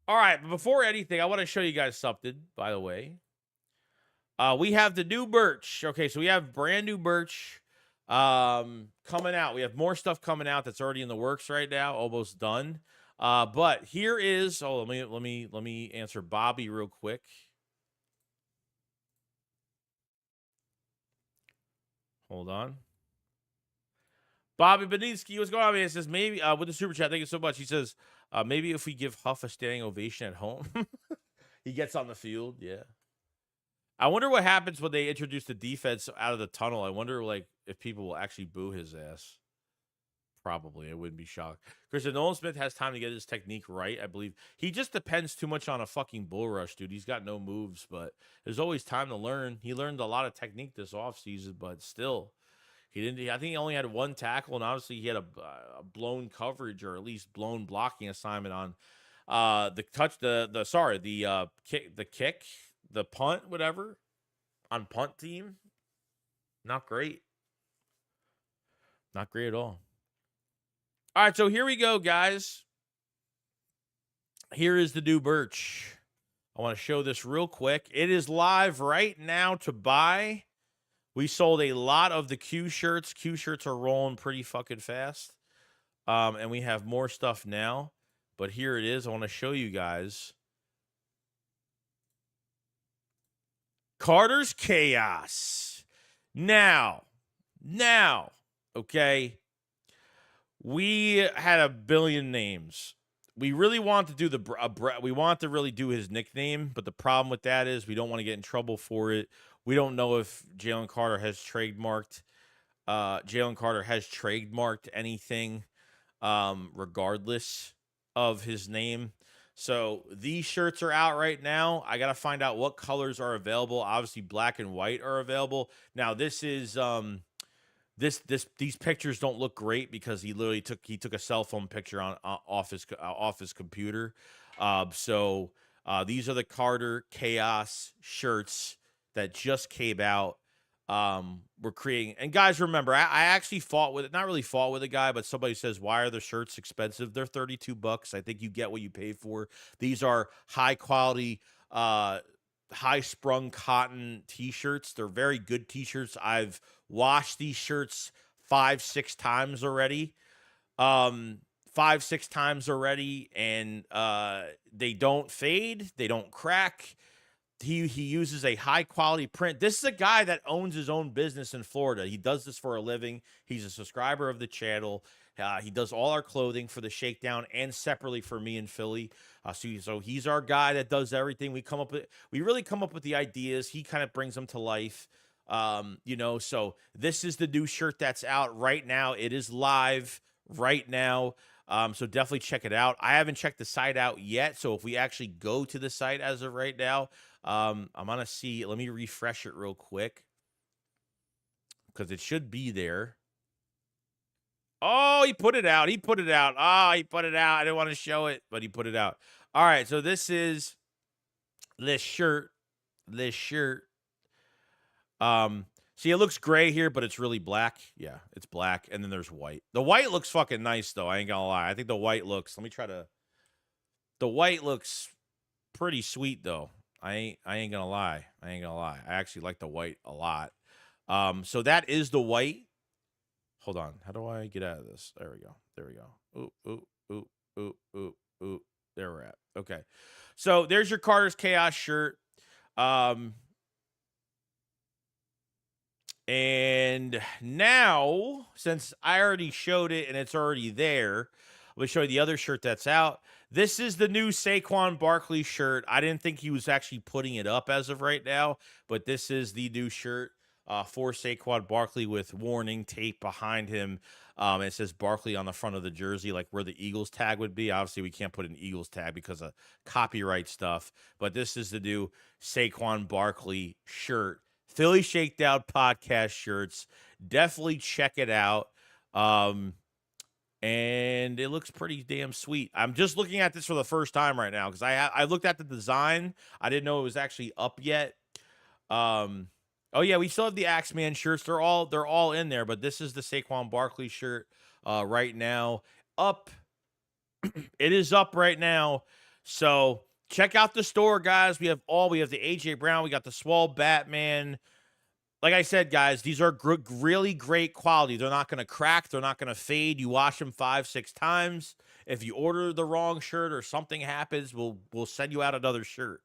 all right, but before anything, I want to show you guys something. By the way, we have the new merch. Okay, so we have brand new merch coming out. We have more stuff coming out that's already in the works right now, almost done. But here is let me answer Bobby real quick. Hold on. Bobby Beninsky, what's going on, man? He says maybe with the super chat, thank you so much. He says maybe if we give Huff a standing ovation at home, he gets on the field. Yeah. I wonder what happens when they introduce the defense out of the tunnel. I wonder if people will actually boo his ass. Probably. I wouldn't be shocked. Christian Nolan Smith has time to get his technique right, I believe. He just depends too much on a fucking bull rush, dude. He's got no moves, but there's always time to learn. He learned a lot of technique this offseason, but still, he didn't. I think he only had one tackle, and obviously he had a blown coverage or at least blown blocking assignment on the kick, the punt, whatever, on punt team. Not great. Not great at all. All right, so here we go, guys. Here is the new merch. I want to show this real quick. It is live right now to buy. We sold a lot of the Q shirts. Q shirts are rolling pretty fucking fast. And we have more stuff now. But here it is. I want to show you guys. Carter's Chaos. Now, okay. We had a billion names. We really want to do we want to really do his nickname, but the problem with that is we don't want to get in trouble for it. We don't know if Jalen Carter has trademarked anything, regardless of his name. So these shirts are out right now. I gotta find out what colors are available. Obviously, black and white are available. Now this is these pictures don't look great because he literally took a cell phone picture off his computer. So these are the Carter Chaos shirts that just came out. We're creating, and guys, remember, I actually not really fought with a guy, but somebody says, why are the shirts expensive? They're $32. I think you get what you pay for. These are high quality, high sprung cotton t-shirts. They're very good t-shirts. I've washed these shirts 5-6 times already. 5-6 times already, and they don't fade, they don't crack. He uses a high quality print. This is a guy that owns his own business in Florida. He does this for a living. He's a subscriber of the channel. He does all our clothing for the Shakedown and separately for me in Philly. So he's our guy that does everything. We really come up with the ideas. He kind of brings them to life. So this is the new shirt that's out right now. It is live right now. So definitely check it out. I haven't checked the site out yet. So if we actually go to the site as of right now, I'm going to see. Let me refresh it real quick because it should be there. Oh, he put it out. He put it out. I didn't want to show it, but he put it out. All right. So this is this shirt. See, it looks gray here, but it's really black. Yeah, it's black. And then there's white. The white looks fucking nice, though. I ain't gonna lie. I think the white looks, the white looks pretty sweet, though. I ain't gonna lie. I actually like the white a lot. So that is the white. Hold on. How do I get out of this? There we go. Ooh. There we're at. Okay. So there's your Carter's Chaos shirt. And now, since I already showed it and it's already there, I'm going to show you the other shirt that's out. This is the new Saquon Barkley shirt. I didn't think he was actually putting it up as of right now, but this is the new shirt for Saquon Barkley with warning tape behind him. It says Barkley on the front of the jersey, like where the Eagles tag would be. Obviously, we can't put an Eagles tag because of copyright stuff, but this is the new Saquon Barkley shirt. Philly Shakedown podcast shirts. Definitely check it out. and it looks pretty damn sweet. I'm just looking at this for the first time right now because I looked at the design. I didn't know it was actually up yet. Oh yeah, we still have the Axeman shirts. They're all in there, but this is the Saquon Barkley shirt right now. Up. It is up right now. So check out the store, guys. We have the AJ Brown, we got the Swole Batman. Like I said, guys, these are really great quality. They're not going to crack. They're not going to fade. You wash them 5-6 times. If you order the wrong shirt or something happens, we'll send you out another shirt.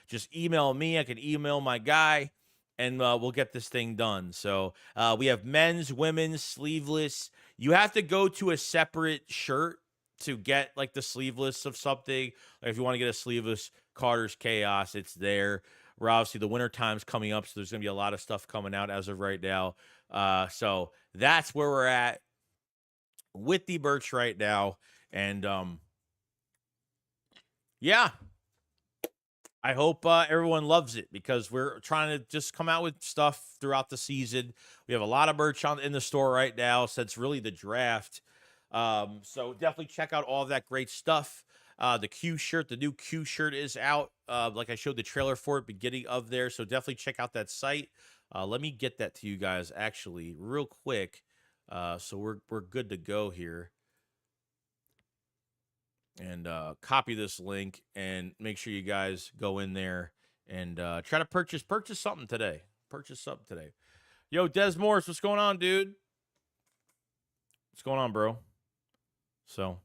Just email me. I can email my guy, and we'll get this thing done. So we have men's, women's, sleeveless. You have to go to a separate shirt to get like the sleeveless of something. Like if you want to get a sleeveless Carter's Chaos, it's there. We're obviously the winter time's coming up, so there's going to be a lot of stuff coming out as of right now. So that's where we're at with the merch right now. And yeah, I hope everyone loves it because we're trying to just come out with stuff throughout the season. We have a lot of merch in the store right now since really the draft. So definitely check out all of that great stuff. The Q shirt, the new Q shirt is out. Like I showed the trailer for it beginning of there. So definitely check out that site. Let me get that to you guys actually real quick. So we're good to go here. And copy this link and make sure you guys go in there and try to purchase something today. Purchase something today. Yo, Des Morris, what's going on, dude? What's going on, bro? So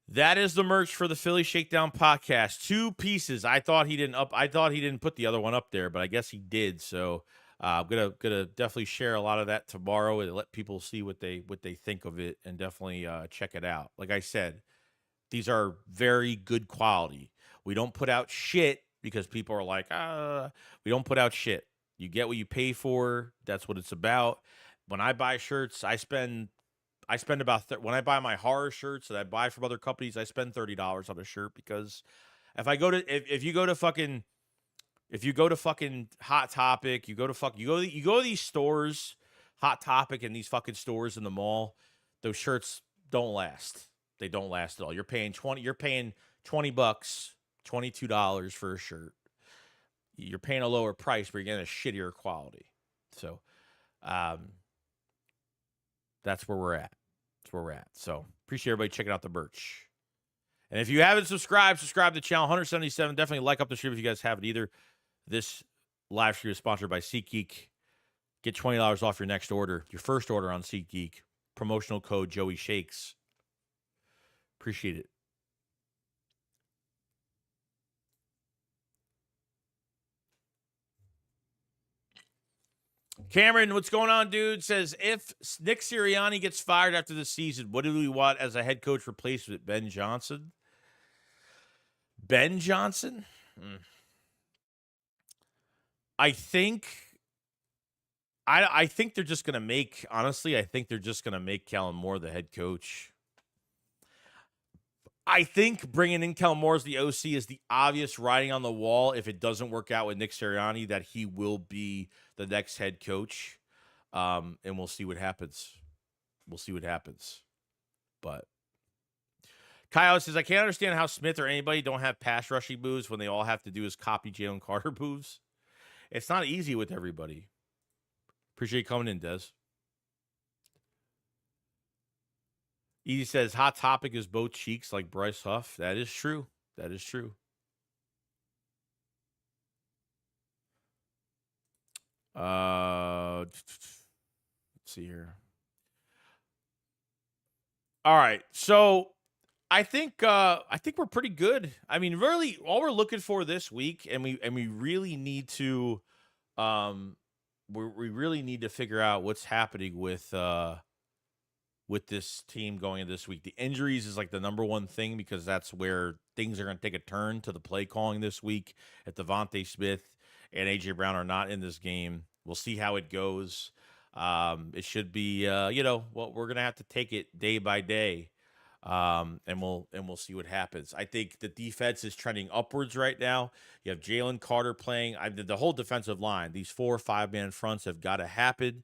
that is the merch for the Philly Shakedown podcast. 2 pieces. I thought he didn't put the other one up there, but I guess he did. So I'm gonna definitely share a lot of that tomorrow and let people see what they think of it, and definitely check it out. Like I said, these are very good quality. We don't put out shit because people are like, we don't put out shit. You get what you pay for. That's what it's about. When I buy shirts, I spend about when I buy my horror shirts that I buy from other companies, I spend $30 on a shirt because if you go to fucking Hot Topic, you go to these stores, Hot Topic and these fucking stores in the mall, those shirts don't last. They don't last at all. You're paying $20 $22 for a shirt. You're paying a lower price, but you're getting a shittier quality. So that's where we're at. So appreciate everybody checking out the merch. And if you haven't subscribed to the channel. 177. Definitely like up the stream if you guys haven't either. This live stream is sponsored by SeatGeek. Get $20 off your next order, your first order on SeatGeek. Promotional code Joey Shakes. Appreciate it. Cameron, what's going on, dude? Says, if Nick Sirianni gets fired after the season, what do we want as a head coach replacement? Ben Johnson? Ben Johnson? I think they're just going to make, honestly, I think they're just going to make Kellen Moore the head coach. I think bringing in Kellen Moore as the OC is the obvious writing on the wall. If it doesn't work out with Nick Sirianni, that he will be the next head coach. And we'll see what happens. But Kyle says, I can't understand how Smith or anybody don't have pass rushing moves when they all have to do is copy Jalen Carter moves. It's not easy with everybody. Appreciate you coming in, Des. Edie says, Hot Topic is both cheeks like Bryce Huff. That is true. Let's see here. All right. So I think we're pretty good. I mean, really, all we're looking for this week, and we really need to we really need to figure out what's happening with this team going into this week. The injuries is like the number one thing because that's where things are going to take a turn to the play calling this week. If Devontae Smith and AJ Brown are not in this game, we'll see how it goes. It should be, we're going to have to take it day by day. And we'll see what happens. I think the defense is trending upwards right now. You have Jalen Carter playing. The whole defensive line, these 4 or 5 man fronts have got to happen.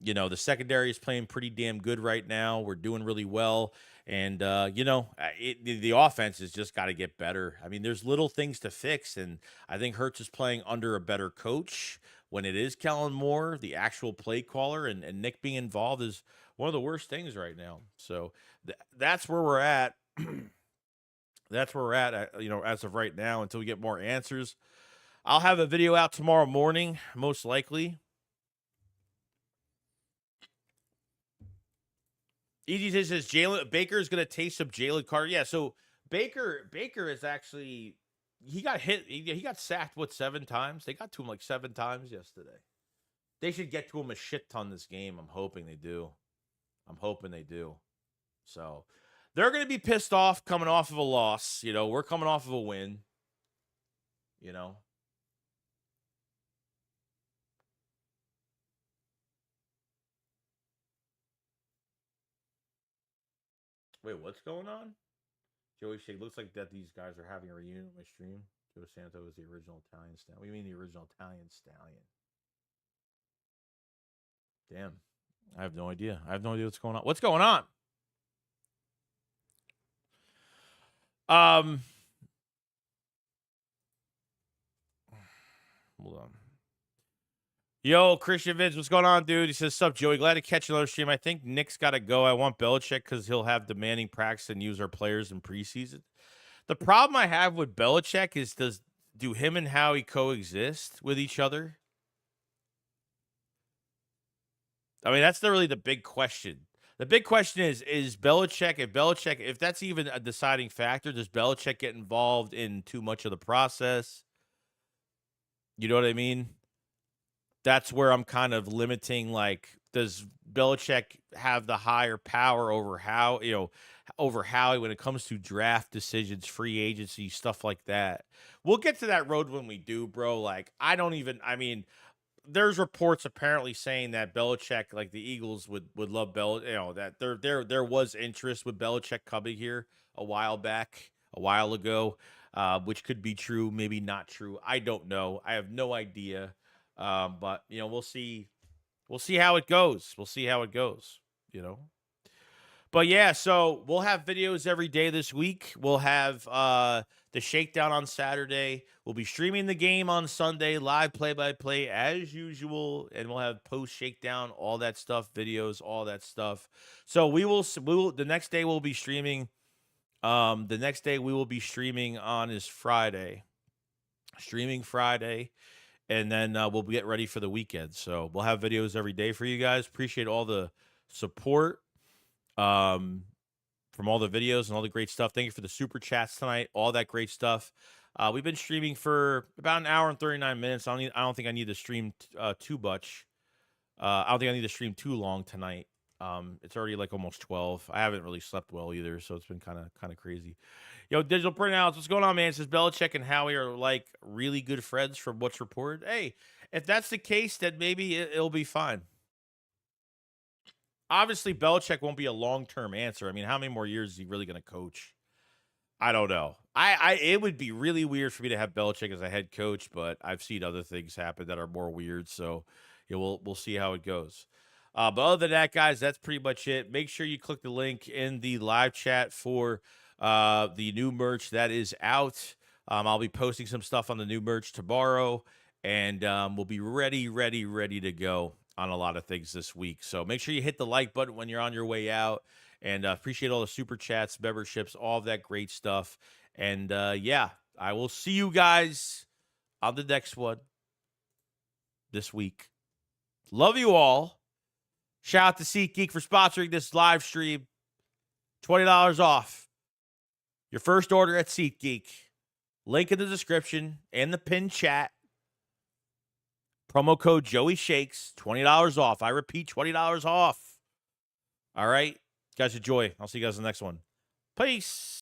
You know, the secondary is playing pretty damn good right now. We're doing really well. And, the offense has just got to get better. I mean, there's little things to fix. And I think Hurts is playing under a better coach. When it is Kellen Moore, the actual play caller, and Nick being involved is one of the worst things right now. So that's where we're at. That's where we're at, as of right now until we get more answers. I'll have a video out tomorrow morning, most likely. EG says Jalen Baker is going to taste some Jalen Carter. Yeah, so Baker is actually he got hit. He got sacked 7 times. They got to him like 7 times yesterday. They should get to him a shit ton this game. I'm hoping they do. So they're going to be pissed off coming off of a loss. You know, we're coming off of a win. You know. Wait, what's going on? Joey Shake, looks like that these guys are having a reunion on my stream. Joe Santo is the original Italian stallion. What do you mean the original Italian stallion? Damn. I have no idea. What's going on. What's going on? Hold on. Yo, Christian Vince, what's going on, dude? He says, sup, Joey? Glad to catch another stream. I think Nick's got to go. I want Belichick because he'll have demanding practice and use our players in preseason. The problem I have with Belichick is do him and Howie coexist with each other? I mean, that's not really the big question. The big question is Belichick, if that's even a deciding factor, does Belichick get involved in too much of the process? You know what I mean? That's where I'm kind of limiting, like, does Belichick have the higher power over Howie when it comes to draft decisions, free agency, stuff like that? We'll get to that road when we do, bro. Like, there's reports apparently saying that Belichick, like the Eagles, would love that there was interest with Belichick coming here a while ago, which could be true, maybe not true. I don't know. I have no idea. But we'll see. We'll see how it goes. But yeah, so we'll have videos every day this week. We'll have the shakedown on Saturday. We'll be streaming the game on Sunday, live play-by-play as usual, and we'll have post shakedown, all that stuff, videos, all that stuff. So we will the next day we'll be streaming. The next day we will be streaming on is Friday. Streaming Friday. And then we'll get ready for the weekend. So we'll have videos every day for you guys. Appreciate all the support from all the videos and all the great stuff. Thank you for the super chats tonight. All that great stuff. We've been streaming for about an hour and 39 minutes. I don't think I need to stream too much. I don't think I need to stream too long tonight. It's already like almost 12. I haven't really slept well either, so it's been kind of crazy. Yo, Digital Printouts, what's going on, man? It says Belichick and Howie are like really good friends from what's reported. Hey, if that's the case, then maybe it'll be fine. Obviously, Belichick won't be a long-term answer. I mean, how many more years is he really going to coach? I don't know. It would be really weird for me to have Belichick as a head coach, but I've seen other things happen that are more weird. So we'll see how it goes. But other than that, guys, that's pretty much it. Make sure you click the link in the live chat for the new merch that is out. I'll be posting some stuff on the new merch tomorrow, and we'll be ready to go on a lot of things this week. So make sure you hit the like button when you're on your way out, and appreciate all the super chats, memberships, all of that great stuff. And yeah, I will see you guys on the next one this week. Love you all. Shout out to SeatGeek for sponsoring this live stream. $20 off your first order at SeatGeek. Link in the description and the pinned chat. Promo code Joey Shakes, $20 off. I repeat, $20 off. All right. Guys, enjoy. I'll see you guys in the next one. Peace.